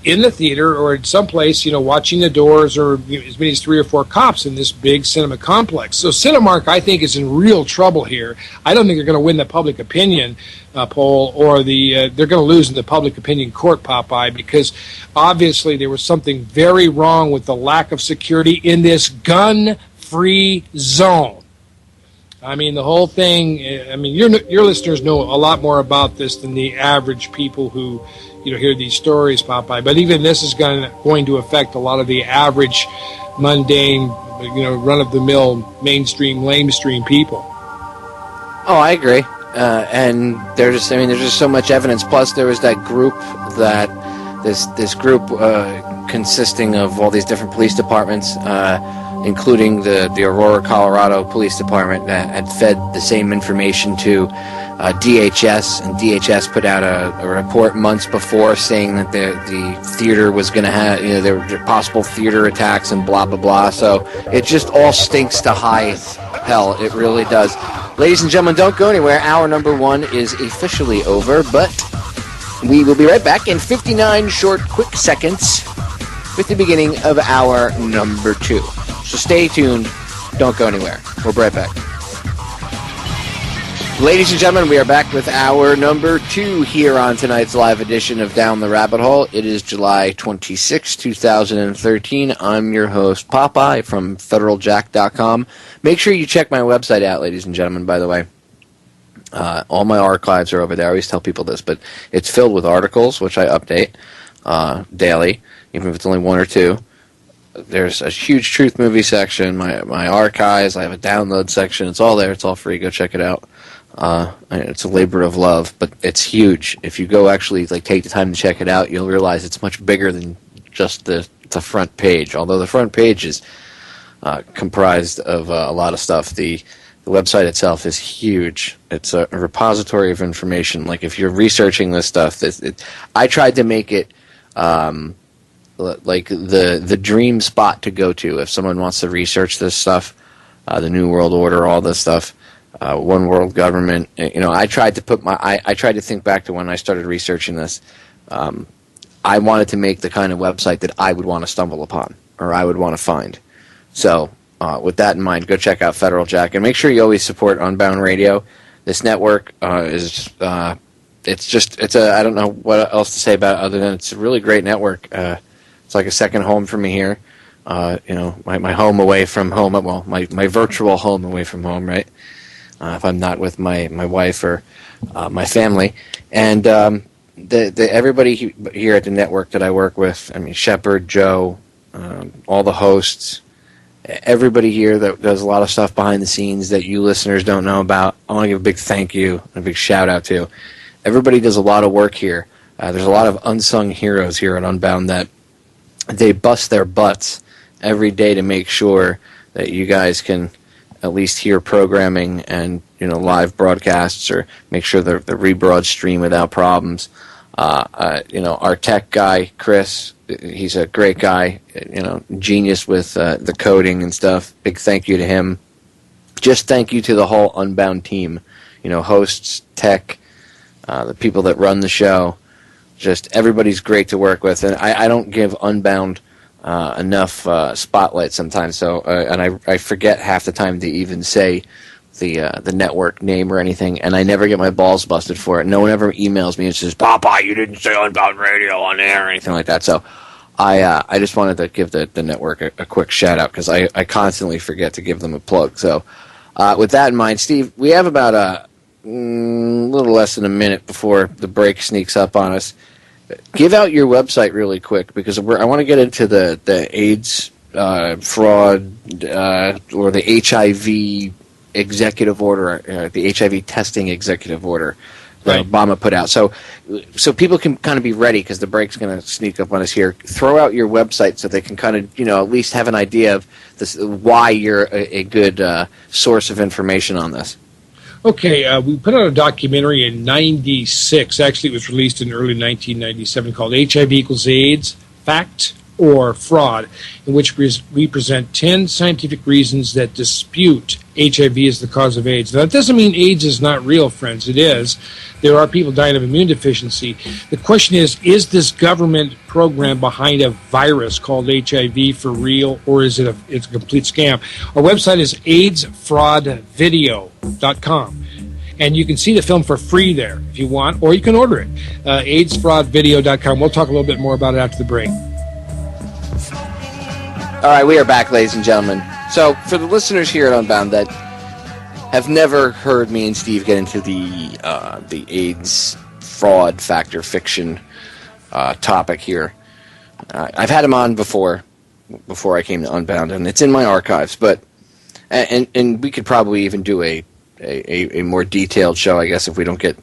in the theater or in some place, watching the doors, or as many as 3 or 4 cops in this big cinema complex. So Cinemark, I think, is in real trouble here. I don't think they're going to win the public opinion poll, or they're going to lose in the public opinion court, Popeye, because obviously there was something very wrong with the lack of security in this gun-free zone. I mean, the whole thing, your listeners know a lot more about this than the average people who hear these stories, Popeye. But even this is going to affect a lot of the average, mundane, run-of-the-mill, mainstream, lamestream people. Oh, I agree. and there's just so much evidence. Plus, there was that group this group consisting of all these different police departments, including the Aurora, Colorado Police Department, that had fed the same information to DHS, and DHS put out a report months before saying that the theater was going to have, there were possible theater attacks and blah, blah, blah. So it just all stinks to high hell. It really does. Ladies and gentlemen, don't go anywhere. Hour number 1 is officially over, but we will be right back in 59 short, quick seconds with the beginning of hour number 2. So stay tuned. Don't go anywhere. We'll be right back. Ladies and gentlemen, we are back with hour number 2 here on tonight's live edition of Down the Rabbit Hole. It is July 26, 2013. I'm your host, Popeye, from federaljack.com. Make sure you check my website out, ladies and gentlemen, by the way. All my archives are over there. I always tell people this, but it's filled with articles, which I update daily, even if it's only 1 or 2. There's a huge truth movie section, my archives. I have a download section. It's all there. It's all free. Go check it out. It's a labor of love, but it's huge. If you go actually take the time to check it out, you'll realize it's much bigger than just the front page. Although the front page is comprised of a lot of stuff. The website itself is huge. It's a repository of information. Like if you're researching this stuff, I tried to make it like the dream spot to go to if someone wants to research this stuff, the New World Order, all this stuff. One world government. I tried to I tried to think back to when I started researching this. I wanted to make the kind of website that I would want to stumble upon, or I would want to find. So, with that in mind, go check out Federal Jack, and make sure you always support Unbound Radio. This network is I don't know what else to say about it other than it's a really great network. It's like a second home for me here. My home away from home. Well, my virtual home away from home, right? If I'm not with my wife or my family. And everybody here at the network that I work with, Shepard, Joe, all the hosts, everybody here that does a lot of stuff behind the scenes that you listeners don't know about, I want to give a big thank you and a big shout out to. Everybody does a lot of work here. There's a lot of unsung heroes here at Unbound that they bust their butts every day to make sure that you guys can at least hear programming and live broadcasts, or make sure the rebroad stream without problems. Our tech guy Chris, he's a great guy, genius with the coding and stuff. Big thank you to him. Just thank you to the whole Unbound team, hosts, tech, the people that run the show. Just everybody's great to work with, and I don't give Unbound enough spotlight sometimes. So, and I forget half the time to even say the network name or anything, and I never get my balls busted for it. No one ever emails me and says, "Popeye, you didn't say Unbound Radio on air," or anything like that. So, I just wanted to give the network a quick shout out because I constantly forget to give them a plug. So, with that in mind, Steve, we have about a little less than a minute before the break sneaks up on us. Give out your website really quick, because I want to get into the AIDS fraud or the HIV executive order, the HIV testing executive order that Obama put out. So people can kind of be ready, because the break's going to sneak up on us here. Throw out your website so they can kind of at least have an idea of this, why you're a good source of information on this. Okay, we put out a documentary in 96. Actually, it was released in early 1997 called HIV equals AIDS, Fact or Fraud, in which we present 10 scientific reasons that dispute HIV is the cause of AIDS. Now, that doesn't mean AIDS is not real, friends. It is. There are people dying of immune deficiency. The question is this government program behind a virus called HIV for real, or is it it's a complete scam? Our website is aidsfraudvideo.com. And you can see the film for free there if you want, or you can order it. aidsfraudvideo.com. We'll talk a little bit more about it after the break. All right, we are back, ladies and gentlemen. So, for the listeners here at Unbound that have never heard me and Steve get into the AIDS fraud factor fiction topic here, I've had him on before I came to Unbound, and it's in my archives. But and we could probably even do a a more detailed show, I guess, if we don't get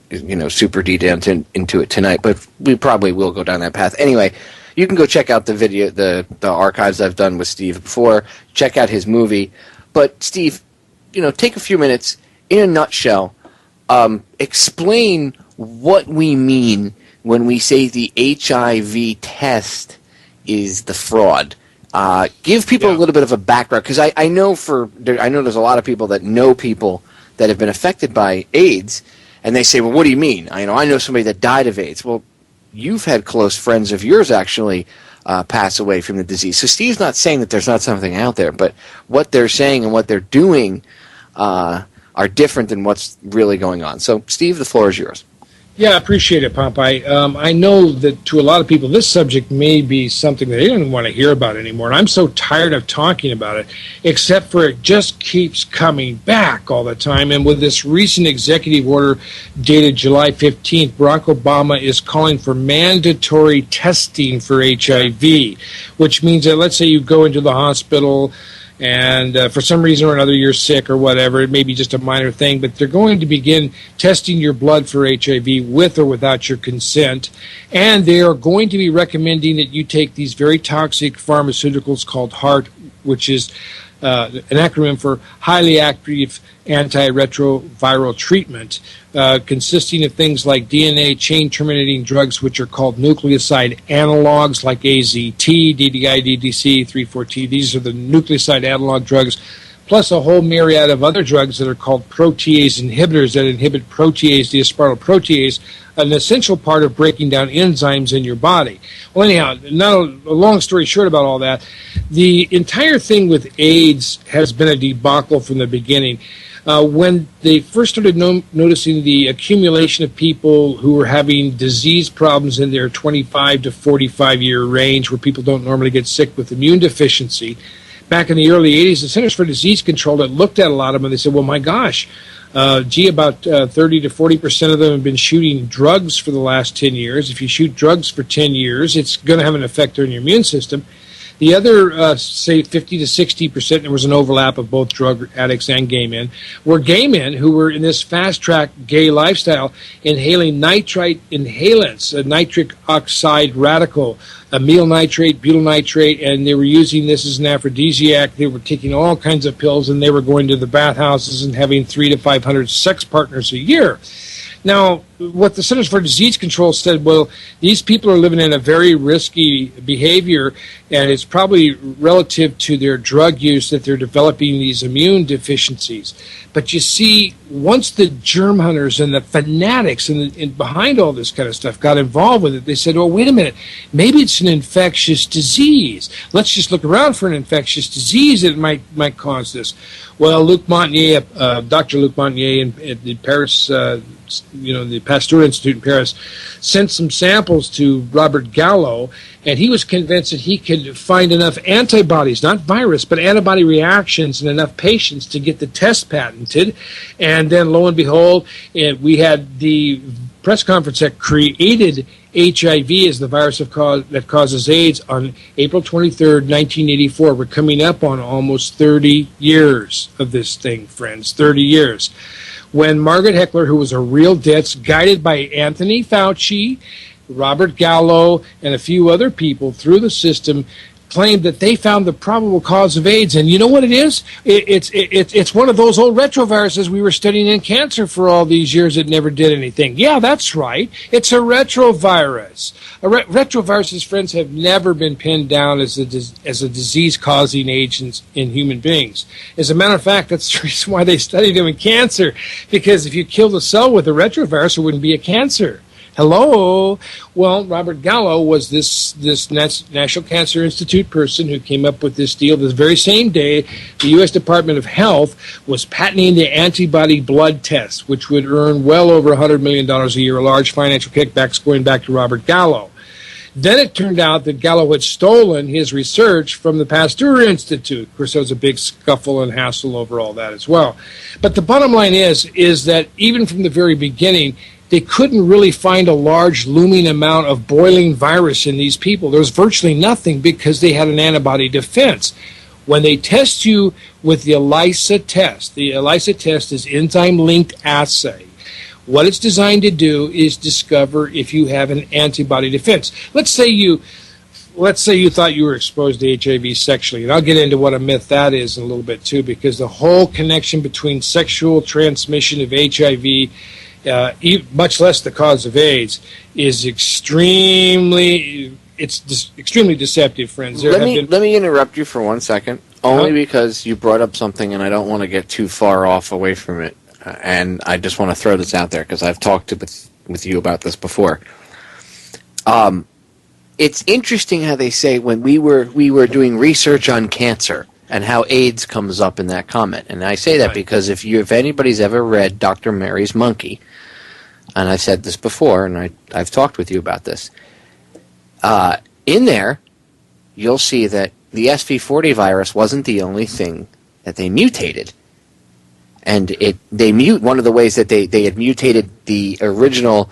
super detailed into it tonight. But we probably will go down that path anyway. You can go check out the video, the archives I've done with Steve before. Check out his movie. But Steve, take a few minutes in a nutshell. Explain what we mean when we say the HIV test is the fraud. Give people a little bit of a background, because I know there's a lot of people that know people that have been affected by AIDS, and they say, well, what do you mean? I know somebody that died of AIDS. Well, you've had close friends of yours actually pass away from the disease. So Steve's not saying that there's not something out there, but what they're saying and what they're doing are different than what's really going on. So, Steve, the floor is yours. Yeah, I appreciate it, Popeye. I know that to a lot of people, this subject may be something that they don't want to hear about anymore, and I'm so tired of talking about it, except for it just keeps coming back all the time. And with this recent executive order dated July 15th, Barack Obama is calling for mandatory testing for HIV, which means that, let's say you go into the hospital and for some reason or another you're sick or whatever, it may be just a minor thing, but they're going to begin testing your blood for HIV with or without your consent, and they are going to be recommending that you take these very toxic pharmaceuticals called HAART, which is an acronym for highly active antiretroviral treatment, consisting of things like DNA chain-terminating drugs, which are called nucleoside analogs, like AZT, DDI, DDC, 3,4-T. These are the nucleoside analog drugs, plus a whole myriad of other drugs that are called protease inhibitors that inhibit protease, the aspartyl protease, an essential part of breaking down enzymes in your body. Well, anyhow, not a long story short about all that, the entire thing with AIDS has been a debacle from the beginning. When they first started noticing the accumulation of people who were having disease problems in their 25 to 45-year range, where people don't normally get sick with immune deficiency, back in the early 80s, the Centers for Disease Control had looked at a lot of them, and they said, well, my gosh, about 30 to 40% of them have been shooting drugs for the last 10 years. If you shoot drugs for 10 years, it's going to have an effect on your immune system. The other, say, 50 to 60%, there was an overlap of both drug addicts and gay men, were gay men who were in this fast-track gay lifestyle inhaling nitrite inhalants, a nitric oxide radical, amyl nitrate, butyl nitrate, and they were using this as an aphrodisiac. They were taking all kinds of pills, and they were going to the bathhouses and having 300 to 500 sex partners a year. Now, what the Centers for Disease Control said, well, these people are living in a very risky behavior, and it's probably relative to their drug use that they're developing these immune deficiencies. But you see, once the germ hunters and the fanatics and behind all this kind of stuff got involved with it, they said, oh, wait a minute, maybe it's an infectious disease. Let's just look around for an infectious disease that might cause this. Well, Luc Montagnier, Dr. Luc Montagnier at the Paris, the Pasteur Institute in Paris, sent some samples to Robert Gallo, and he was convinced that he could find enough antibodies, not virus, but antibody reactions in enough patients to get the test patented. And then, lo and behold, we had the press conference that created HIV as the virus that causes AIDS on April 23rd, 1984. We're coming up on almost 30 years of this thing, friends, 30 years. When Margaret Heckler, who was a real ditz, guided by Anthony Fauci, Robert Gallo, and a few other people through the system, claimed that they found the probable cause of AIDS. And you know what it is? It's one of those old retroviruses we were studying in cancer for all these years that never did anything. Yeah, that's right. It's a retrovirus. Retroviruses, friends, have never been pinned down as a disease-causing agent in human beings. As a matter of fact, that's the reason why they studied them in cancer, because if you killed a cell with a retrovirus, it wouldn't be a cancer. Hello. Well, Robert Gallo was this National Cancer Institute person who came up with this deal. This very same day, the U.S. Department of Health was patenting the antibody blood test, which would earn well over $100 million a year, large financial kickbacks going back to Robert Gallo. Then it turned out that Gallo had stolen his research from the Pasteur Institute. Of course, there was a big scuffle and hassle over all that as well. But the bottom line is that even from the very beginning, they couldn't really find a large looming amount of boiling virus in these people. There was virtually nothing because they had an antibody defense. When they test you with the ELISA test is enzyme-linked assay. What it's designed to do is discover if you have an antibody defense. Let's say you thought you were exposed to HIV sexually, and I'll get into what a myth that is in a little bit too, because the whole connection between sexual transmission of HIV, much less the cause of AIDS, is extremely deceptive, friends. Let me interrupt you for 1 second, only because you brought up something, and I don't want to get too far off away from it, and I just want to throw this out there because I've talked with you about this before. It's interesting how they say when we were doing research on cancer and how AIDS comes up in that comment, and I say that because if anybody's ever read Dr. Mary's Monkey, and I said this before, and I've talked with you about this. In there, you'll see that the SV40 virus wasn't the only thing that they mutated. And one of the ways that they had mutated the original,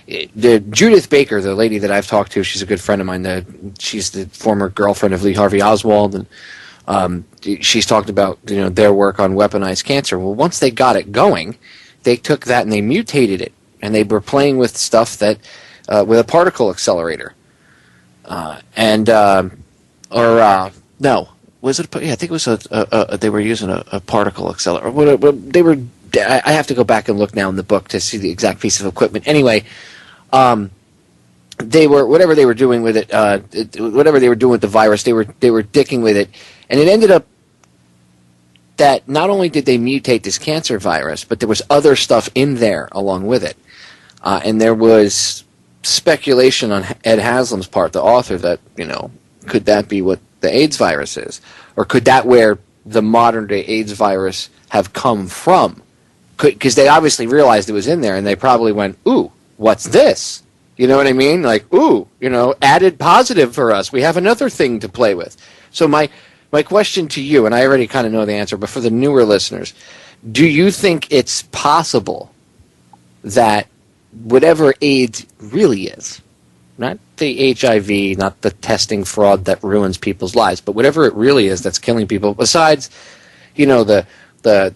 the Judith Baker, the lady that I've talked to, she's a good friend of mine. She's the former girlfriend of Lee Harvey Oswald, and she's talked about their work on weaponized cancer. Well, once they got it going, they took that and they mutated it, and they were playing with stuff that with a particle accelerator. No, was it? Yeah, I think it was they were using a particle accelerator. They were. I have to go back and look now in the book to see the exact piece of equipment. Anyway, they were whatever they were doing with it. Whatever they were doing with the virus, they were dicking with it, and it ended up that not only did they mutate this cancer virus, but there was other stuff in there along with it, and there was speculation on Ed Haslam's part, the author, that could that be what the AIDS virus is, or could that where the modern day AIDS virus have come from? Because they obviously realized it was in there, and they probably went, "Ooh, what's this?" You know what I mean? Like, "Ooh, added positive for us. We have another thing to play with." So my question to you, and I already kind of know the answer, but for the newer listeners, do you think it's possible that whatever AIDS really is, not the HIV, not the testing fraud that ruins people's lives, but whatever it really is that's killing people, besides, the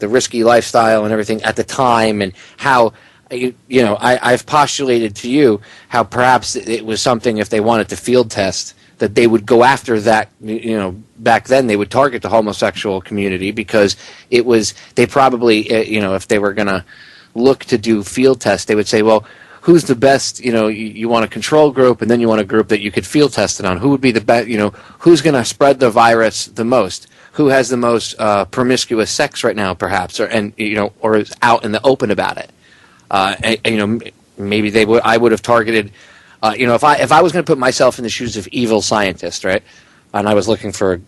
risky lifestyle and everything at the time, and how, I've postulated to you how perhaps it was something, if they wanted to field test, that they would go after that, back then they would target the homosexual community, because they probably, if they were going to look to do field tests, they would say, well, who's the best, you want a control group, and then you want a group that you could field test it on. Who would be the best, who's going to spread the virus the most? Who has the most promiscuous sex right now, perhaps, or is out in the open about it? Maybe I would have targeted, if I was going to put myself in the shoes of evil scientist, right, and I was looking for,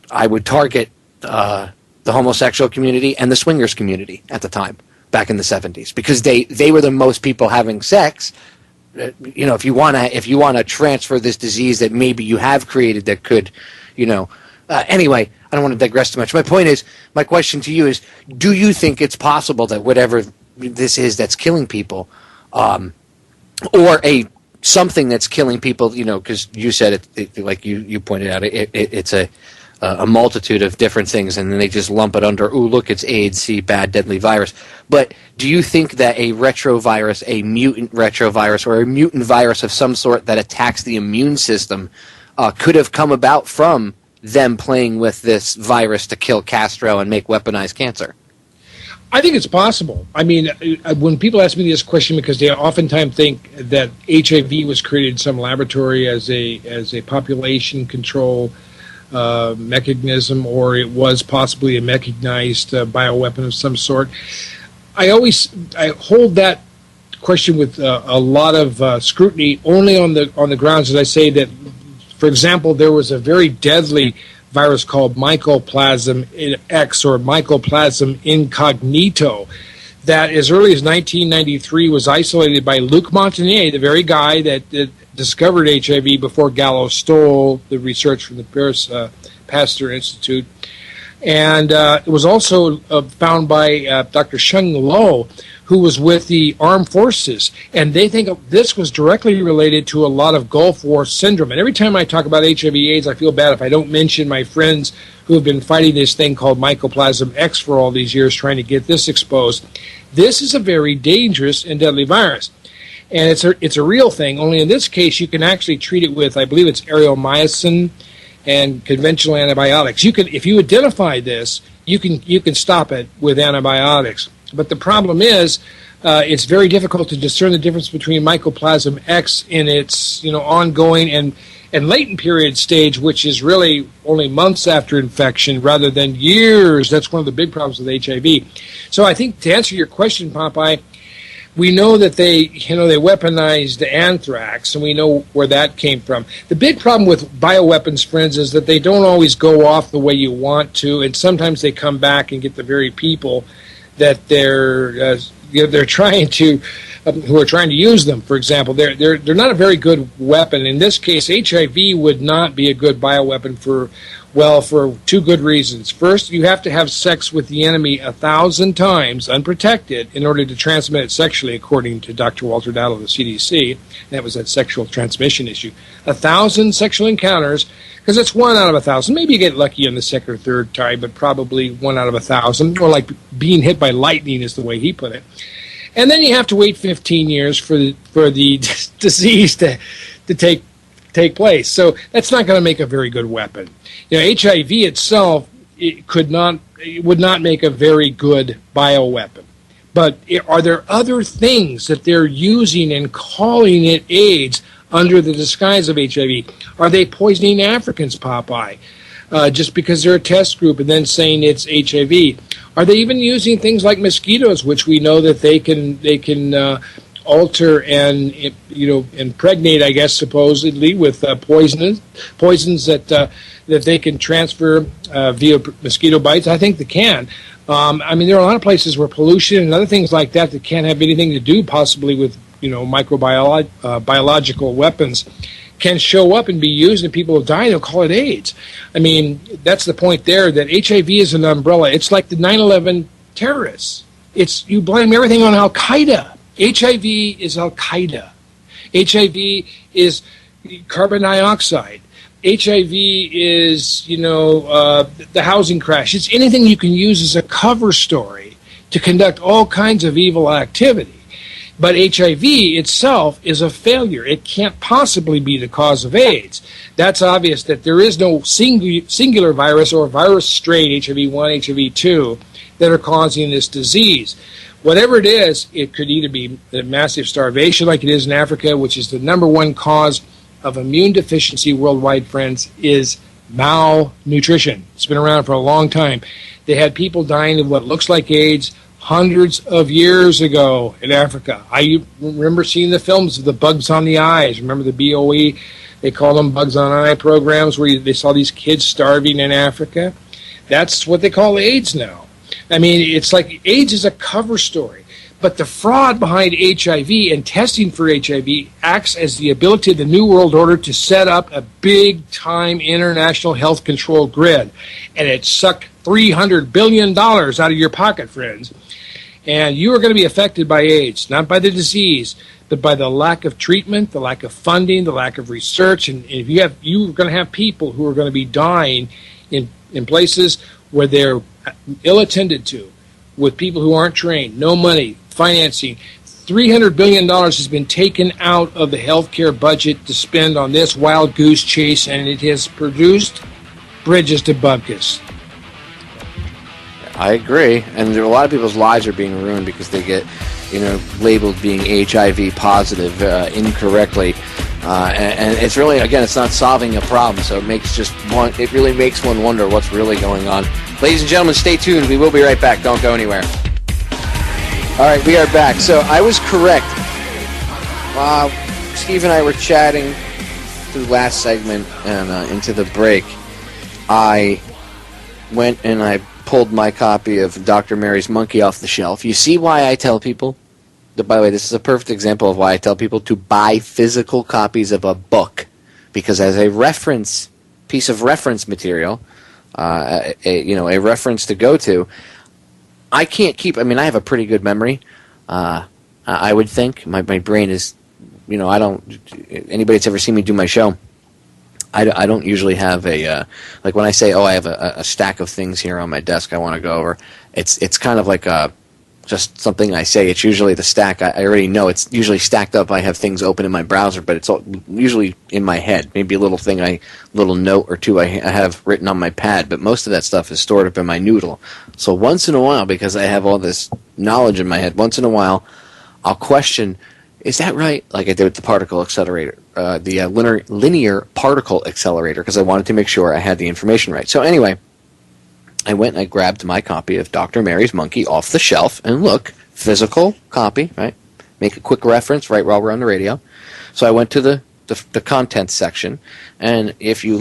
I would target the homosexual community and the swingers community at the time, back in the 70s, because they were the most people having sex. If you want to transfer this disease that maybe you have created that could, anyway, I don't want to digress too much. My point is, my question to you is, do you think it's possible that whatever this is that's killing people, or something that's killing people, because you said it, like you pointed out, it's a multitude of different things, and then they just lump it under, ooh, look, it's AIDS, see, bad, deadly virus. But do you think that a retrovirus, a mutant retrovirus, or a mutant virus of some sort that attacks the immune system could have come about from them playing with this virus to kill Castro and make weaponized cancer? I think it's possible. I mean, when people ask me this question, because they oftentimes think that HIV was created in some laboratory as a population control mechanism, or it was possibly a mechanized bioweapon of some sort, I hold that question with a lot of scrutiny, only on the grounds that I say that, for example, there was a very deadly virus called Mycoplasma X, or Mycoplasma incognito, that as early as 1993 was isolated by Luc Montagnier, the very guy that discovered HIV before Gallo stole the research from the Paris Pasteur Institute. And it was also found by Dr. Sheng Lo, who was with the armed forces. And they think this was directly related to a lot of Gulf War syndrome. And every time I talk about HIV/AIDS, I feel bad if I don't mention my friends who have been fighting this thing called Mycoplasma X for all these years, trying to get this exposed. This is a very dangerous and deadly virus. And it's a real thing, only in this case you can actually treat it with, I believe it's ariomycin and conventional antibiotics. You can, if you identify this, you can stop it with antibiotics. But the problem is, it's very difficult to discern the difference between Mycoplasma X in its ongoing and latent period stage, which is really only months after infection rather than years. That's one of the big problems with HIV. So I think to answer your question, Popeye, we know that they weaponized anthrax, and we know where that came from. The big problem with bioweapons, friends, is that they don't always go off the way you want to, and sometimes they come back and get the very people that they're trying to, who are trying to use them. For example, they're not a very good weapon. In this case, HIV would not be a good bioweapon for two good reasons. First, you have to have sex with the enemy 1,000 times unprotected in order to transmit it sexually, according to Dr. Walter Dowdle of the CDC. That was that sexual transmission issue. 1,000 sexual encounters, because it's 1 out of 1,000. Maybe you get lucky on the second or third time, but probably 1 out of 1,000. Or like being hit by lightning is the way he put it. And then you have to wait 15 years for the disease to take place. So that's not going to make a very good weapon. HIV itself would not make a very good bioweapon. But are there other things that they're using and calling it AIDS under the disguise of HIV? Are they poisoning Africans, Popeye, just because they're a test group and then saying it's HIV? Are they even using things like mosquitoes, which we know that they can alter and impregnate, I guess, supposedly with poisons that they can transfer via mosquito bites? I think they can. There are a lot of places where pollution and other things like that can't have anything to do possibly with biological weapons can show up and be used, and people will die and they'll call it AIDS. That's the point there, that HIV is an umbrella. It's like the 9/11 terrorists. You blame everything on Al-Qaeda. HIV is Al-Qaeda. HIV is carbon dioxide. HIV is, the housing crash. It's anything you can use as a cover story to conduct all kinds of evil activity. But HIV itself is a failure. It can't possibly be the cause of AIDS. That's obvious that there is no singular virus or virus strain, HIV1, HIV2, that are causing this disease. Whatever it is, it could either be massive starvation like it is in Africa, which is the #1 cause of immune deficiency worldwide, friends, is malnutrition. It's been around for a long time. They had people dying of what looks like AIDS hundreds of years ago in Africa. I remember seeing the films of the bugs on the eyes. Remember the BOE? They call them bugs on eye programs where they saw these kids starving in Africa. That's what they call AIDS now. It's like AIDS is a cover story. But the fraud behind HIV and testing for HIV acts as the ability of the New World Order to set up a big-time international health control grid. And it sucked $300 billion out of your pocket, friends. And you are going to be affected by AIDS, not by the disease, but by the lack of treatment, the lack of funding, the lack of research. And if you're going to have people who are going to be dying in places where they're ill-attended to, with people who aren't trained, no money, financing. $300 billion has been taken out of the healthcare budget to spend on this wild goose chase, and it has produced bridges to Bumpkus. I agree, and a lot of people's lives are being ruined because they get, labeled being HIV positive incorrectly, and it's really, again, it's not solving a problem. So it really makes one wonder what's really going on. Ladies and gentlemen, stay tuned. We will be right back. Don't go anywhere. All right, we are back. So I was correct. Steve and I were chatting through last segment and into the break. I went and I pulled my copy of Dr. Mary's Monkey off the shelf. You see why I tell people? By the way, this is a perfect example of why I tell people to buy physical copies of a book. Because as a piece of reference material, a reference to go to. I can't keep. I mean, I have a pretty good memory. I would think my brain is, I don't. Anybody that's ever seen me do my show, I don't usually have like when I say, I have a stack of things here on my desk I want to go over. It's kind of like just something I say. It's usually the stack. I already know it's usually stacked up. I have things open in my browser, but it's all usually in my head. Maybe a little note or two I have written on my pad, but most of that stuff is stored up in my noodle. So once in a while, because I have all this knowledge in my head, once in a while I'll question, is that right? Like I did with the particle accelerator, the linear particle accelerator, because I wanted to make sure I had the information right. So anyway, I went and I grabbed my copy of Dr. Mary's Monkey off the shelf, and look, physical copy, right? Make a quick reference right while we're on the radio. So I went to the contents section, and if you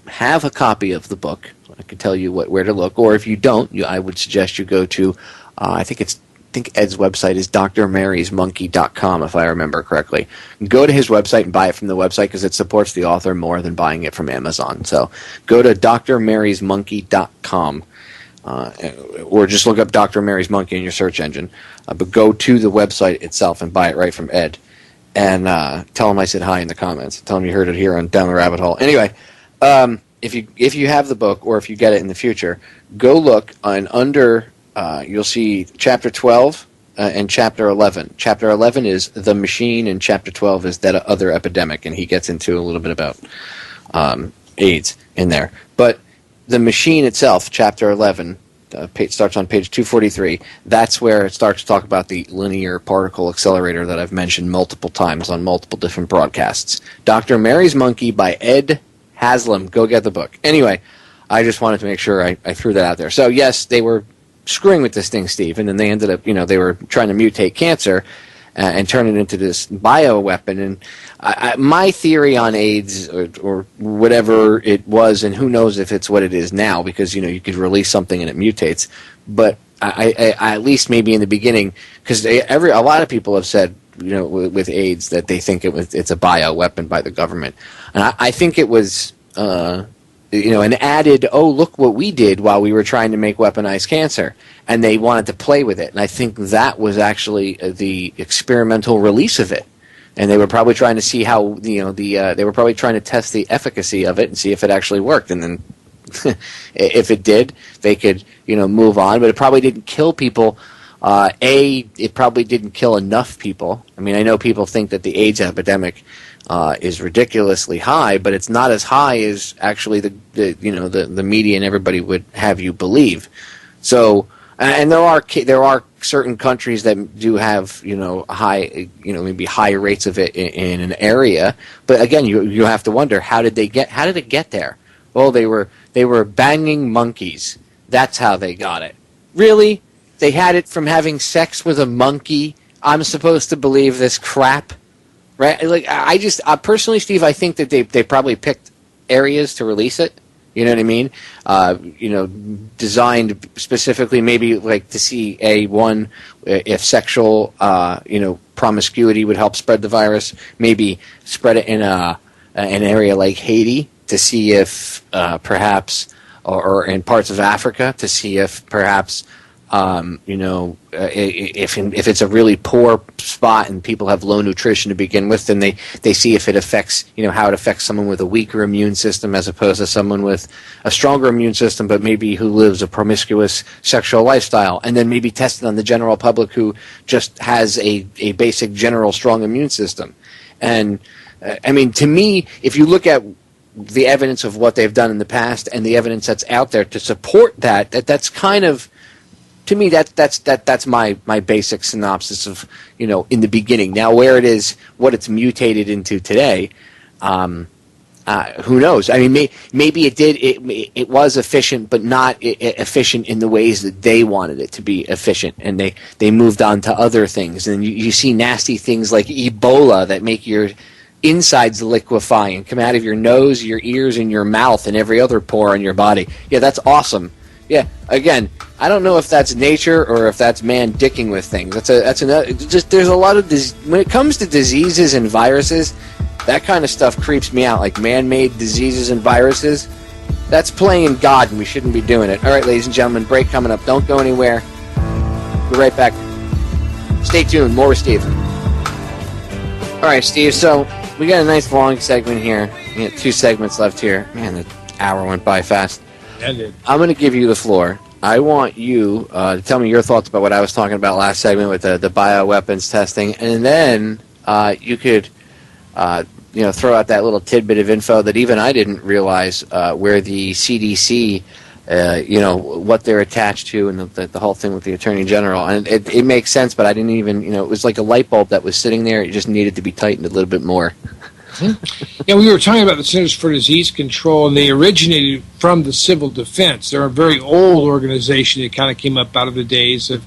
have a copy of the book, I can tell you where to look, or if you don't, I would suggest you go to, I think Ed's website is drmarysmonkey.com, if I remember correctly. Go to his website and buy it from the website because it supports the author more than buying it from Amazon. So go to drmarysmonkey.com, or just look up Dr. Mary's Monkey in your search engine. But go to the website itself and buy it right from Ed. And tell him I said hi in the comments. Tell him you heard it here on Down the Rabbit Hole. Anyway, if you have the book, or if you get it in the future, go look and under... you'll see Chapter 12 and Chapter 11. Chapter 11 is The Machine, and Chapter 12 is That Other Epidemic, and he gets into a little bit about AIDS in there. But The Machine itself, Chapter 11, starts on page 243. That's where it starts to talk about the linear particle accelerator that I've mentioned multiple times on multiple different broadcasts. Dr. Mary's Monkey by Ed Haslam. Go get the book. Anyway, I just wanted to make sure I threw that out there. So, yes, they were screwing with this thing, Steve, and then they ended up, they were trying to mutate cancer and turn it into this bioweapon. And my theory on AIDS, or whatever it was, and who knows if it's what it is now, because, you could release something and it mutates, but I at least maybe in the beginning, because a lot of people have said, with AIDS, that they think it's a bioweapon by the government. And I think it was... an added, look what we did while we were trying to make weaponized cancer, and they wanted to play with it. And I think that was actually the experimental release of it, and they were probably trying to see how they were probably trying to test the efficacy of it and see if it actually worked. And then if it did, they could move on. But it probably didn't kill people. It probably didn't kill enough people. I mean, I know people think that the AIDS epidemic is ridiculously high, but it's not as high as actually the media and everybody would have you believe. So, and there are certain countries that do have high maybe high rates of it in an area, but again you have to wonder how did it get there? Well, they were banging monkeys. That's how they got it. Really? They had it from having sex with a monkey? I'm supposed to believe this crap? Right? Like, I just personally, Steve, I think that they probably picked areas to release it. You know what I mean? Designed specifically, maybe like to see if sexual promiscuity would help spread the virus. Maybe spread it in an area like Haiti to see if perhaps, or in parts of Africa to see if perhaps. If it's a really poor spot and people have low nutrition to begin with, then they see if it affects, how it affects someone with a weaker immune system as opposed to someone with a stronger immune system, but maybe who lives a promiscuous sexual lifestyle, and then maybe test it on the general public who just has a basic general strong immune system. And I mean, to me, if you look at the evidence of what they've done in the past and the evidence that's out there to support that's kind of, to me, that's my basic synopsis of, in the beginning. Now, where it is, what it's mutated into today, who knows? I mean, maybe it was efficient, but not efficient in the ways that they wanted it to be efficient, and they moved on to other things. And you see nasty things like Ebola that make your insides liquefy and come out of your nose, your ears, and your mouth, and every other pore in your body. Yeah, that's awesome. Yeah, again, I don't know if that's nature or if that's man dicking with things. That's another. Just there's a lot of when it comes to diseases and viruses, that kind of stuff creeps me out. Like man-made diseases and viruses, That's playing God, and we shouldn't be doing it. All right, ladies and gentlemen, break coming up. Don't go anywhere. Be right back. Stay tuned. More with Steve. All right, Steve, so we got a nice long segment here. We got 2 segments left here. Man, the hour went by fast. Ended. I'm going to give you the floor. I want you to tell me your thoughts about what I was talking about last segment with the bioweapons testing, and then you could throw out that little tidbit of info that even I didn't realize, where the CDC, what they're attached to, and the whole thing with the Attorney General. And it makes sense, but I didn't even, it was like a light bulb that was sitting there. It just needed to be tightened a little bit more. Yeah, we were talking about the Centers for Disease Control, and they originated from the civil defense. They're a very old organization that kind of came up out of the days of,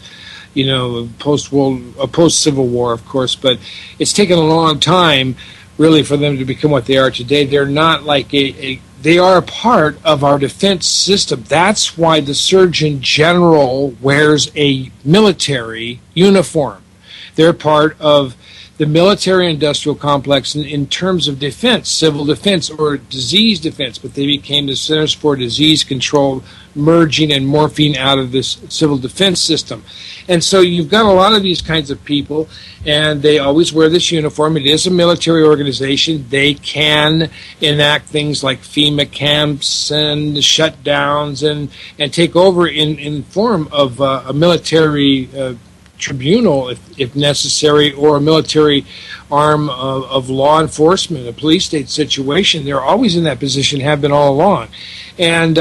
post-Civil War, of course. But it's taken a long time, really, for them to become what they are today. They're not like they are a part of our defense system. That's why the Surgeon General wears a military uniform. They're part of the military-industrial complex in terms of defense, civil defense or disease defense, but they became the Centers for Disease Control, merging and morphing out of this civil defense system. And so you've got a lot of these kinds of people, and they always wear this uniform. It is a military organization. They can enact things like FEMA camps and shutdowns and take over in form of a military tribunal, if necessary, or a military arm of law enforcement, a police state situation. They're always in that position, have been all along. And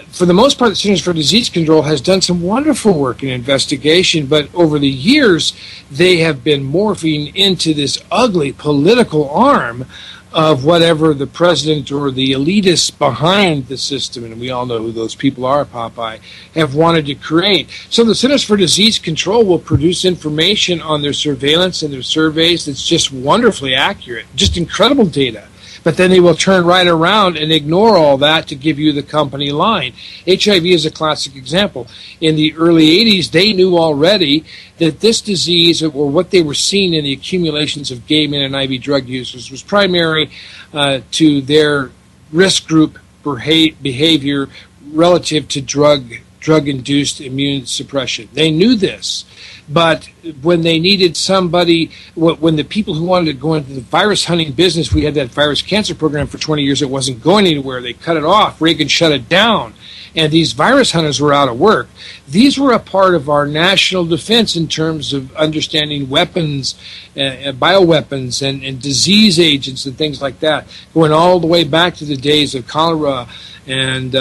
for the most part, the Centers for Disease Control has done some wonderful work in investigation, but over the years, they have been morphing into this ugly political arm of whatever the president or the elitists behind the system, and we all know who those people are, Popeye, have wanted to create. So the Centers for Disease Control will produce information on their surveillance and their surveys that's just wonderfully accurate, just incredible data. But then they will turn right around and ignore all that to give you the company line. HIV is a classic example. In the early 80s, they knew already that this disease, or what they were seeing in the accumulations of gay men and IV drug users, was primary to their risk group behavior relative to drug-induced immune suppression. They knew this. But when they needed somebody, when the people who wanted to go into the virus hunting business, we had that virus cancer program for 20 years, it wasn't going anywhere. They cut it off. Reagan shut it down. And these virus hunters were out of work. These were a part of our national defense in terms of understanding weapons, bioweapons, and disease agents and things like that, going all the way back to the days of cholera and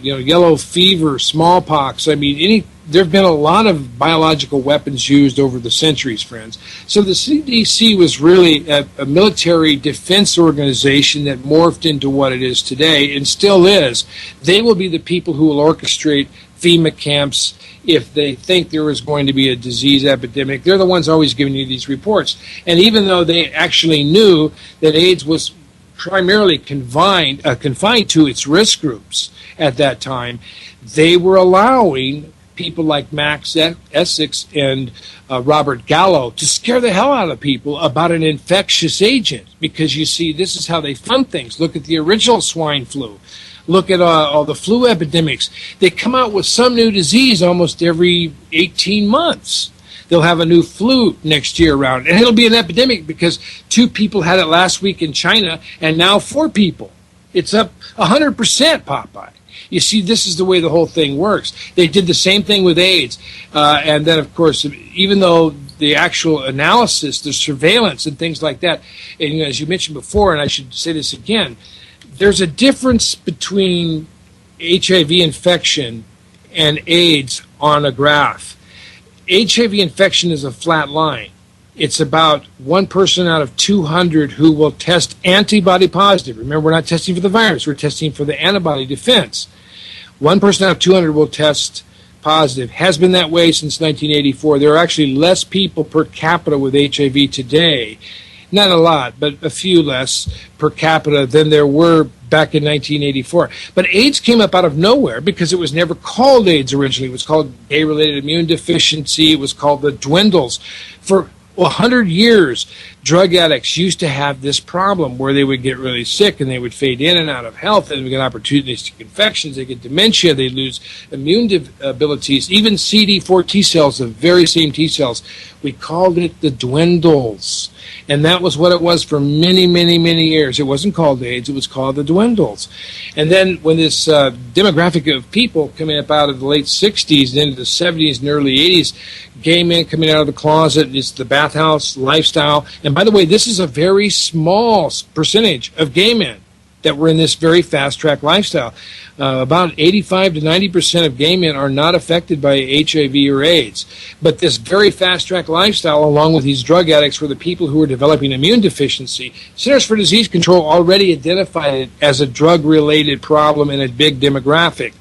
yellow fever, smallpox. I mean, there have been a lot of biological weapons used over the centuries, friends. So the CDC was really a military defense organization that morphed into what it is today and still is. They will be the people who will orchestrate FEMA camps if they think there is going to be a disease epidemic. They're the ones always giving you these reports. And even though they actually knew that AIDS was primarily confined to its risk groups at that time, they were allowing people like Max Essex and Robert Gallo to scare the hell out of people about an infectious agent, because you see, this is how they fund things. Look at the original swine flu. Look at all the flu epidemics. They come out with some new disease almost every 18 months. They'll have a new flu next year around, and it'll be an epidemic because 2 people had it last week in China, and now 4 people. It's up 100%, Popeye. You see, this is the way the whole thing works. They did the same thing with AIDS. And then, of course, even though the actual analysis, the surveillance and things like that, and as you mentioned before, and I should say this again, there's a difference between HIV infection and AIDS on a graph. HIV infection is a flat line. It's about 1 person out of 200 who will test antibody positive. Remember, we're not testing for the virus. We're testing for the antibody defense. 1 person out of 200 will test positive. Has been that way since 1984. There are actually less people per capita with HIV today. Not a lot, but a few less per capita than there were back in 1984. But AIDS came up out of nowhere because it was never called AIDS originally. It was called gay-related immune deficiency. It was called the dwindles. For 100 years, drug addicts used to have this problem where they would get really sick and they would fade in and out of health, and they would get opportunistic infections, they get dementia, they lose immune abilities, even CD4 T cells, the very same T cells. We called it the dwindles. And that was what it was for many, many, many years. It wasn't called AIDS, it was called the dwindles. And then when this demographic of people coming up out of the late 60s and into the 70s and early 80s, gay men coming out of the closet, it's the bathhouse lifestyle. And by the way, this is a very small percentage of gay men that were in this very fast-track lifestyle. About 85 to 90% of gay men are not affected by HIV or AIDS. But this very fast-track lifestyle, along with these drug addicts, were the people who were developing immune deficiency. Centers for Disease Control already identified it as a drug-related problem in a big demographic.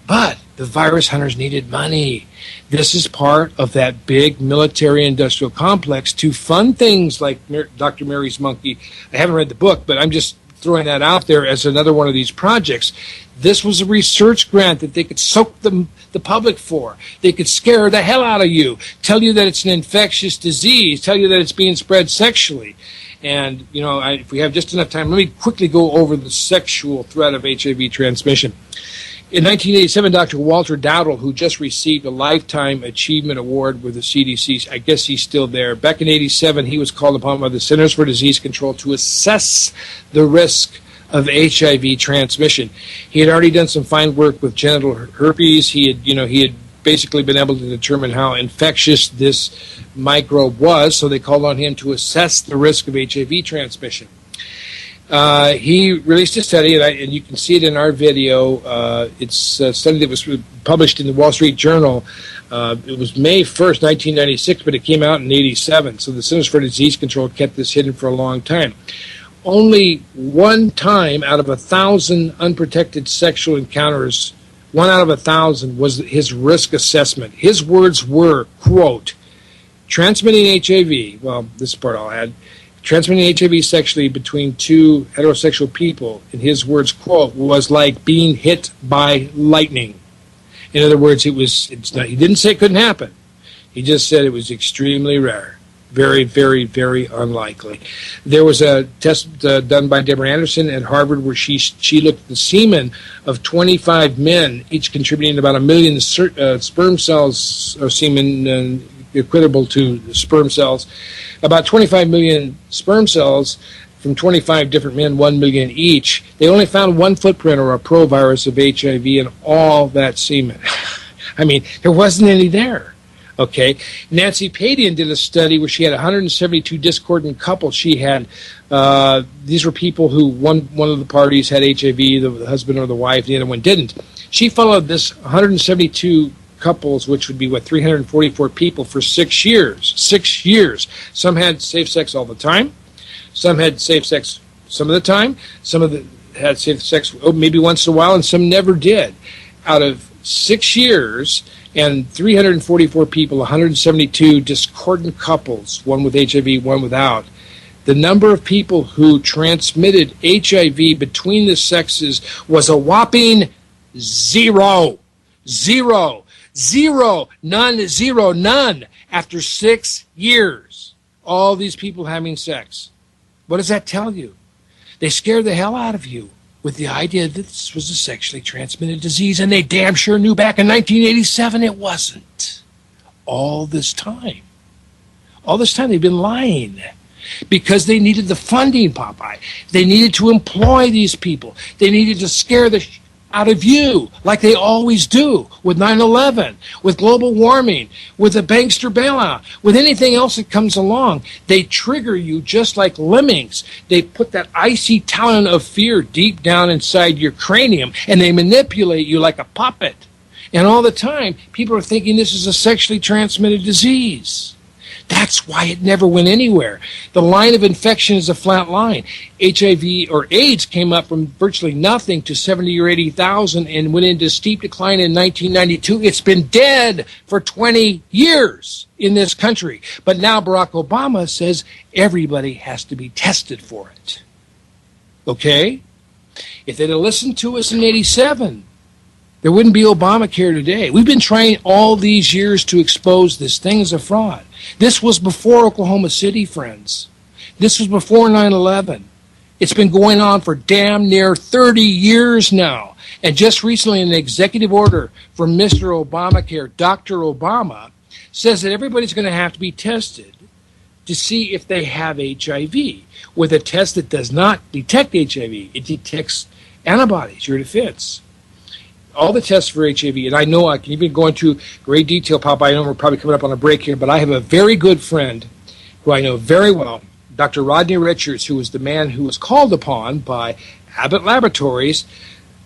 But the virus hunters needed money. This is part of that big military-industrial complex to fund things like Dr. Mary's Monkey. I haven't read the book, but I'm just throwing that out there as another one of these projects. This was a research grant that they could soak the public for. They could scare the hell out of you, tell you that it's an infectious disease, tell you that it's being spread sexually. And, you know, if we have just enough time, let me quickly go over the sexual threat of HIV transmission. In 1987, Dr. Walter Dowdle, who just received a Lifetime Achievement Award with the CDC, I guess he's still there. Back in 87, he was called upon by the Centers for Disease Control to assess the risk of HIV transmission. He had already done some fine work with genital herpes. He had basically been able to determine how infectious this microbe was, so they called on him to assess the risk of HIV transmission. He released a study, and you can see it in our video. It's a study that was published in the Wall Street Journal. It was May 1st, 1996, but it came out in 87. So the Centers for Disease Control kept this hidden for a long time. Only one time out of 1,000 unprotected sexual encounters, 1 out of 1,000 was his risk assessment. His words were, quote, transmitting HIV, well, this part I'll add, transmitting HIV sexually between two heterosexual people, in his words, quote, was like being hit by lightning. In other words, he didn't say it couldn't happen. He just said it was extremely rare. Very, very, very unlikely. There was a test done by Deborah Anderson at Harvard where she looked at the semen of 25 men, each contributing about 1 million sperm cells or semen equitable to sperm cells. About 25 million sperm cells from 25 different men, 1 million each. They only found one footprint or a provirus of HIV in all that semen. I mean, there wasn't any there. Okay, Nancy Padian did a study where she had 172 discordant couples. She had these were people who one of the parties had HIV, the husband or the wife, the other one didn't. She followed this 172 couples, which would be 344 people, for 6 years. 6 years. Some had safe sex all the time. Some had safe sex some of the time. Some of them had safe sex maybe once in a while, and some never did. Out of 6 years and 344 people, 172 discordant couples, one with HIV, one without. The number of people who transmitted HIV between the sexes was a whopping 0. 0. 0. None. 0. None. After 6 years, all these people having sex. What does that tell you? They scare the hell out of you with the idea that this was a sexually transmitted disease, and they damn sure knew back in 1987 it wasn't. All this time they've been lying because they needed the funding, Popeye. They needed to employ these people. They needed to scare the out of you, like they always do with 9/11, with global warming, with the bankster bailout, with anything else that comes along. They trigger you just like lemmings. They put that icy talon of fear deep down inside your cranium, and they manipulate you like a puppet. And all the time, people are thinking this is a sexually transmitted disease. That's why it never went anywhere. The line of infection is a flat line. HIV or AIDS came up from virtually nothing to 70 or 80,000 and went into steep decline in 1992. It's been dead for 20 years in this country. But now Barack Obama says everybody has to be tested for it. Okay? If they'd have listened to us in 87, there wouldn't be Obamacare today. We've been trying all these years to expose this thing as a fraud. This was before Oklahoma City, friends. This was before 9/11. It's been going on for damn near 30 years now. And just recently, an executive order from Mr. Obamacare, Dr. Obama, says that everybody's going to have to be tested to see if they have HIV, with a test that does not detect HIV. It detects antibodies, your defense. All the tests for HIV, and I know I can even go into great detail, Popeye. I know we're probably coming up on a break here, but I have a very good friend who I know very well, Dr. Rodney Richards, who was the man who was called upon by Abbott Laboratories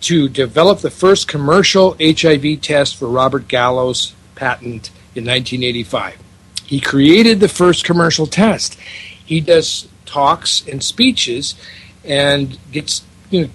to develop the first commercial HIV test for Robert Gallo's patent in 1985. He created the first commercial test. He does talks and speeches and gets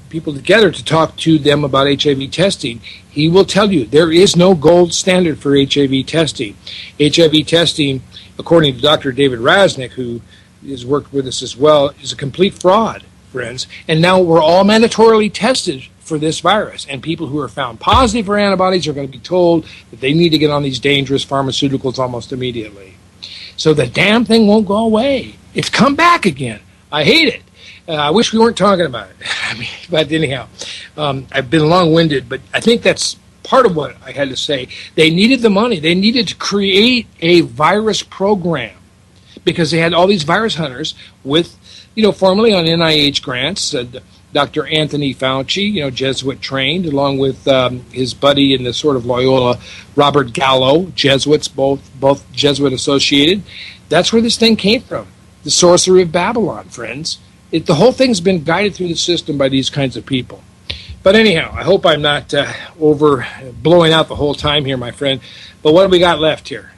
people together to talk to them about HIV testing. He will tell you there is no gold standard for HIV testing. HIV testing, according to Dr. David Rasnick, who has worked with us as well, is a complete fraud, friends. And now we're all mandatorily tested for this virus. And people who are found positive for antibodies are going to be told that they need to get on these dangerous pharmaceuticals almost immediately. So the damn thing won't go away. It's come back again. I hate it. I wish we weren't talking about it. But anyhow, I've been long-winded, but I think that's part of what I had to say. They needed the money. They needed to create a virus program because they had all these virus hunters with, formerly on NIH grants. Dr. Anthony Fauci, Jesuit trained, along with his buddy in the sort of Loyola, Robert Gallo, Jesuits, both Jesuit associated. That's where this thing came from. The sorcery of Babylon, friends. The whole thing's been guided through the system by these kinds of people. But anyhow, I hope I'm not over blowing out the whole time here, my friend. But what have we got left here?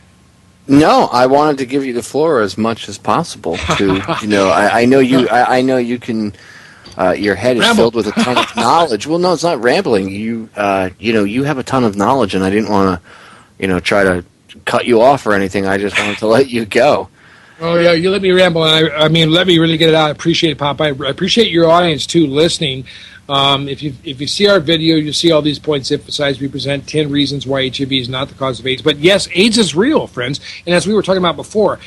No, I wanted to give you the floor as much as possible. To I know you can. Your head is filled with a ton of knowledge. Well, no, it's not rambling. You have a ton of knowledge, and I didn't want to, try to cut you off or anything. I just wanted to let you go. Oh yeah, you let me ramble, and I mean, let me really get it out. I appreciate it, Popeye. I appreciate your audience too, listening. If you see our video, you see all these points emphasized. We present 10 reasons why HIV is not the cause of AIDS. But yes, AIDS is real, friends. And as we were talking about before,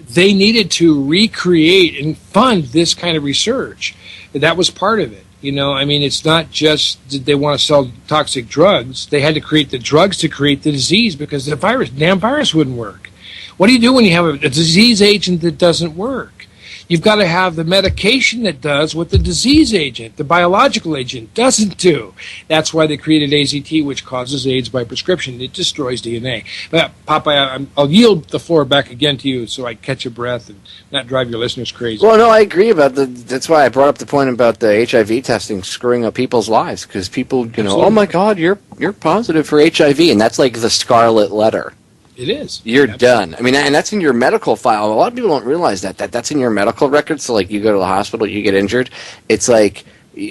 they needed to recreate and fund this kind of research. That was part of it. It's not just that they want to sell toxic drugs. They had to create the drugs to create the disease because the damn virus wouldn't work. What do you do when you have a disease agent that doesn't work? You've got to have the medication that does what the disease agent, the biological agent, doesn't do. That's why they created AZT, which causes AIDS by prescription. It destroys DNA. But, Popeye, I'll yield the floor back again to you so I catch your breath and not drive your listeners crazy. Well, no, I agree about that's why I brought up the point about the HIV testing screwing up people's lives, because people, Absolutely. Oh my God, you're positive for HIV, and that's like the scarlet letter. It is. You're done. I mean, and that's in your medical file. A lot of people don't realize that's in your medical record. So, like, you go to the hospital, you get injured. It's like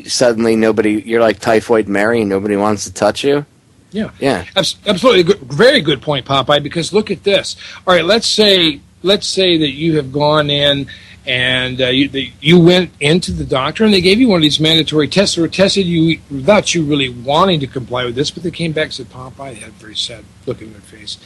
suddenly you're like Typhoid Mary, and nobody wants to touch you. Yeah. Yeah. Absolutely. Very good point, Popeye, because look at this. All right, let's say that you have gone in and you went into the doctor and they gave you one of these mandatory tests or tested you without you really wanting to comply with this, but they came back and said, Popeye, they had a very sad look in their face.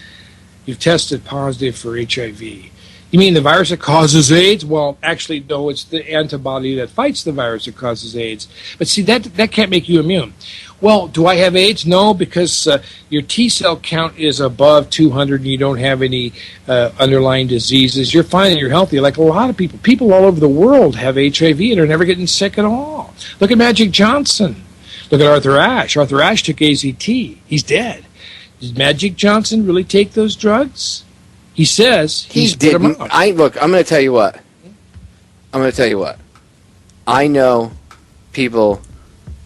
You've tested positive for HIV. You mean the virus that causes AIDS? Well, actually, no, it's the antibody that fights the virus that causes AIDS. But see, that can't make you immune. Well, do I have AIDS? No, because your T-cell count is above 200 and you don't have any underlying diseases. You're fine and you're healthy. Like a lot of people. People all over the world have HIV and are never getting sick at all. Look at Magic Johnson. Look at Arthur Ashe. Arthur Ashe took AZT. He's dead. Did Magic Johnson really take those drugs? He says he didn't. Look, I'm going to tell you what. I know people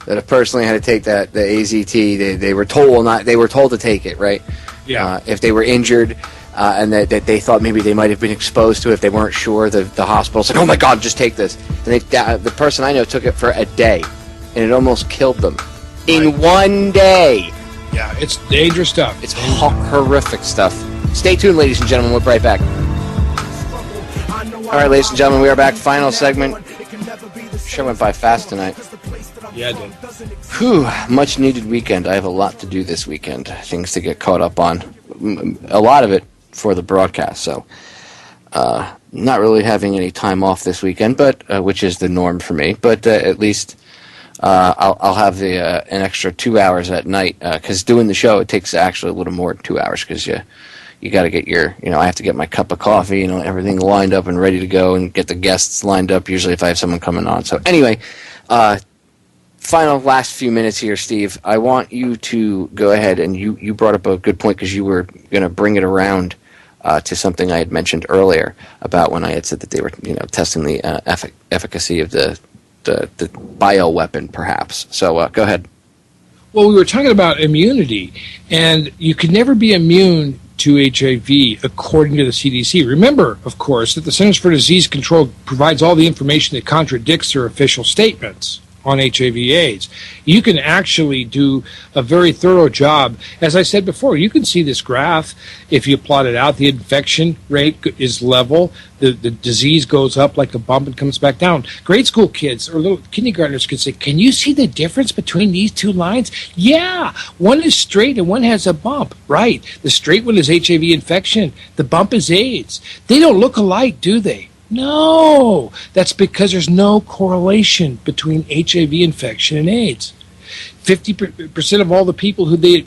that have personally had to take the AZT. They were told They were told to take it, right? Yeah. If they were injured and that they thought maybe they might have been exposed to it, if they weren't sure, the hospital's like, oh my God, just take this. And the person I know took it for a day, and it almost killed them in one day. Yeah, it's dangerous stuff. It's horrific stuff. Stay tuned, ladies and gentlemen. We'll be right back. All right, ladies and gentlemen, we are back. Final segment. Show went by fast tonight. Yeah, I did. Whew, much needed weekend. I have a lot to do this weekend. Things to get caught up on. A lot of it for the broadcast, so not really having any time off this weekend, but which is the norm for me. But at least I'll have an extra 2 hours at night, because doing the show, it takes actually a little more than 2 hours, because you got to get I have to get my cup of coffee, everything lined up and ready to go, and get the guests lined up, usually if I have someone coming on. So anyway, final last few minutes here, Steve. I want you to go ahead, and you brought up a good point, because you were going to bring it around to something I had mentioned earlier about when I had said that they were testing the efficacy of the bioweapon, perhaps. So go ahead. Well, we were talking about immunity, and you can never be immune to HIV, according to the CDC. Remember, of course, that the Centers for Disease Control provides all the information that contradicts their official statements on HIV/AIDS. You can actually do a very thorough job. As I said before, you can see this graph. If you plot it out, the infection rate is level. The disease goes up like a bump and comes back down. Grade school kids or little kindergartners could say, can you see the difference between these two lines? Yeah, one is straight and one has a bump. Right, the straight one is HIV infection. The bump is AIDS. They don't look alike, do they? No, that's because there's no correlation between HIV infection and AIDS. 50% of all the people who they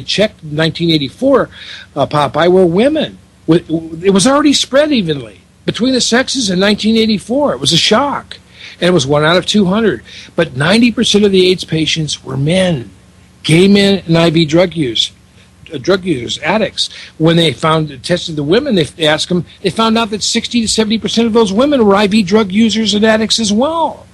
checked in 1984, Popeye, were women. It was already spread evenly between the sexes in 1984. It was a shock, and it was 1 out of 200. But 90% of the AIDS patients were men, gay men, and IV drug users, addicts. When they tested the women, they asked them, they found out that 60 to 70% of those women were IV drug users and addicts as well.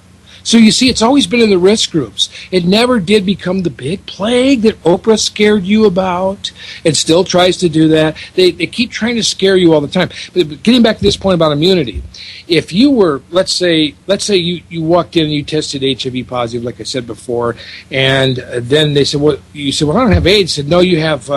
So you see, it's always been in the risk groups. It never did become the big plague that Oprah scared you about. It still tries to do that. They keep trying to scare you all the time. But getting back to this point about immunity, if you were, let's say you walked in and you tested HIV positive, like I said before, and then they said, well, you said, well, I don't have AIDS. They said, no, you have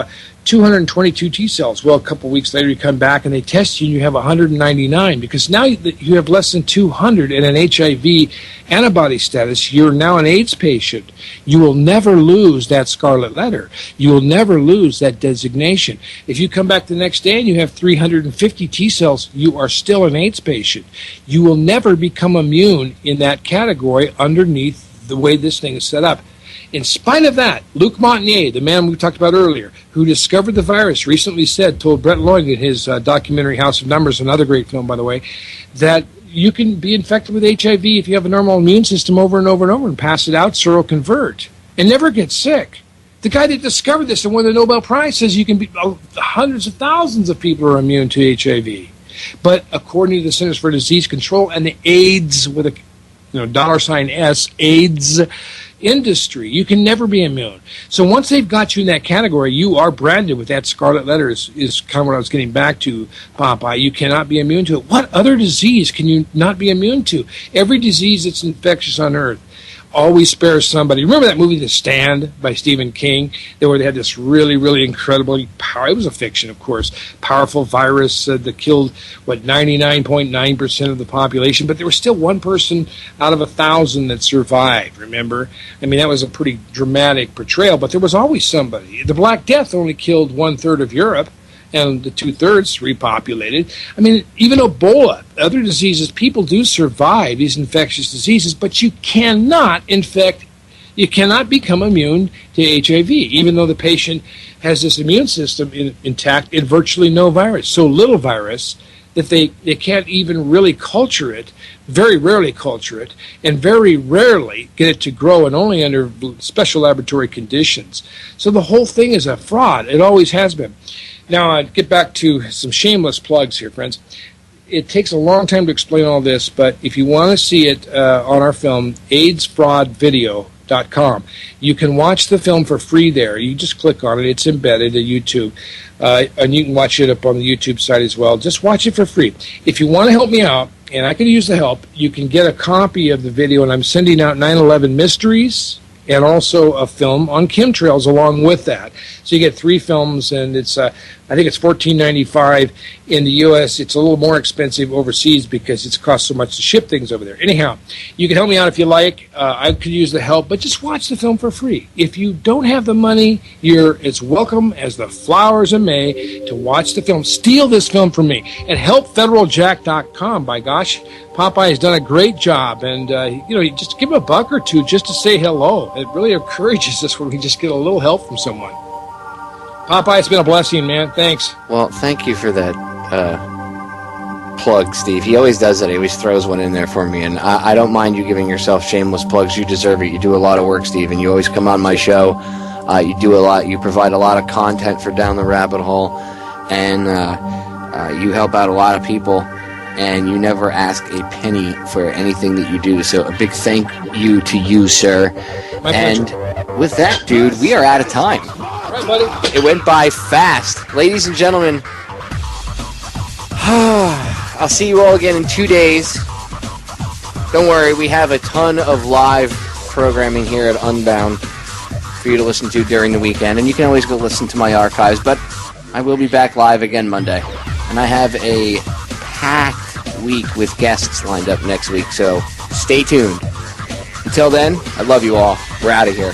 222 T cells. Well, a couple of weeks later, you come back and they test you and you have 199, because now you have less than 200 in an HIV antibody status. You're now an AIDS patient. You will never lose that scarlet letter. You will never lose that designation. If you come back the next day and you have 350 T cells, you are still an AIDS patient. You will never become immune in that category underneath the way this thing is set up. In spite of that, Luc Montagnier, the man we talked about earlier, who discovered the virus, recently told Brett Loing in his documentary House of Numbers, another great film, by the way, that you can be infected with HIV if you have a normal immune system over and over and over and pass it out, seroconvert, and never get sick. The guy that discovered this and won the Nobel Prize says you can be hundreds of thousands of people are immune to HIV. But according to the Centers for Disease Control and the AIDS with a $S, AIDS industry, you can never be immune. So once they've got you in that category, you are branded with that scarlet letter is kind of what I was getting back to, Popeye. You cannot be immune to it. What other disease can you not be immune to? Every disease that's infectious on Earth always spares somebody. Remember that movie The Stand by Stephen King, where they had this really, really incredible power. It was a fiction, of course. Powerful virus that killed 99.9% of the population, but there was still one person out of 1,000 that survived. Remember? I mean, that was a pretty dramatic portrayal, but there was always somebody. The Black Death only killed 1/3 of Europe, and the 2/3 repopulated. I mean, even Ebola, other diseases, people do survive these infectious diseases, but you cannot become immune to HIV, even though the patient has this immune system intact in virtually no virus, so little virus that they can't even really culture it, very rarely culture it, and very rarely get it to grow, and only under special laboratory conditions. So the whole thing is a fraud. It always has been. Now, I'd get back to some shameless plugs here, friends. It takes a long time to explain all this, but if you want to see it on our film, AIDSFraudVideo.com, you can watch the film for free there. You just click on it. It's embedded at YouTube, and you can watch it up on the YouTube site as well. Just watch it for free. If you want to help me out, and I can use the help, you can get a copy of the video, and I'm sending out 9/11 Mysteries and also a film on chemtrails along with that. So you get 3 films, and it's I think it's $14.95 in the U.S. It's a little more expensive overseas because it's cost so much to ship things over there. Anyhow, you can help me out if you like. I could use the help, but just watch the film for free. If you don't have the money, you're as welcome as the flowers in May to watch the film. Steal this film from me and help federaljack.com. By gosh, Popeye has done a great job, and just give him $1 or $2 just to say hello. It really encourages us when we just get a little help from someone. Popeye, it's been a blessing, man. Thanks. Well, thank you for that plug, Steve. He always does that. He always throws one in there for me, and I don't mind you giving yourself shameless plugs. You deserve it. You do a lot of work, Steve, and you always come on my show. You do a lot. You provide a lot of content for Down the Rabbit Hole, and you help out a lot of people, and you never ask a penny for anything that you do. So a big thank you to you, sir. My pleasure. And with that, dude, we are out of time. All right, buddy. It went by fast. Ladies and gentlemen, I'll see you all again in 2 days. Don't worry, we have a ton of live programming here at Unbound for you to listen to during the weekend, and you can always go listen to my archives, but I will be back live again Monday, and I have a packed week with guests lined up next week, so stay tuned. Until then, I love you all. We're out of here.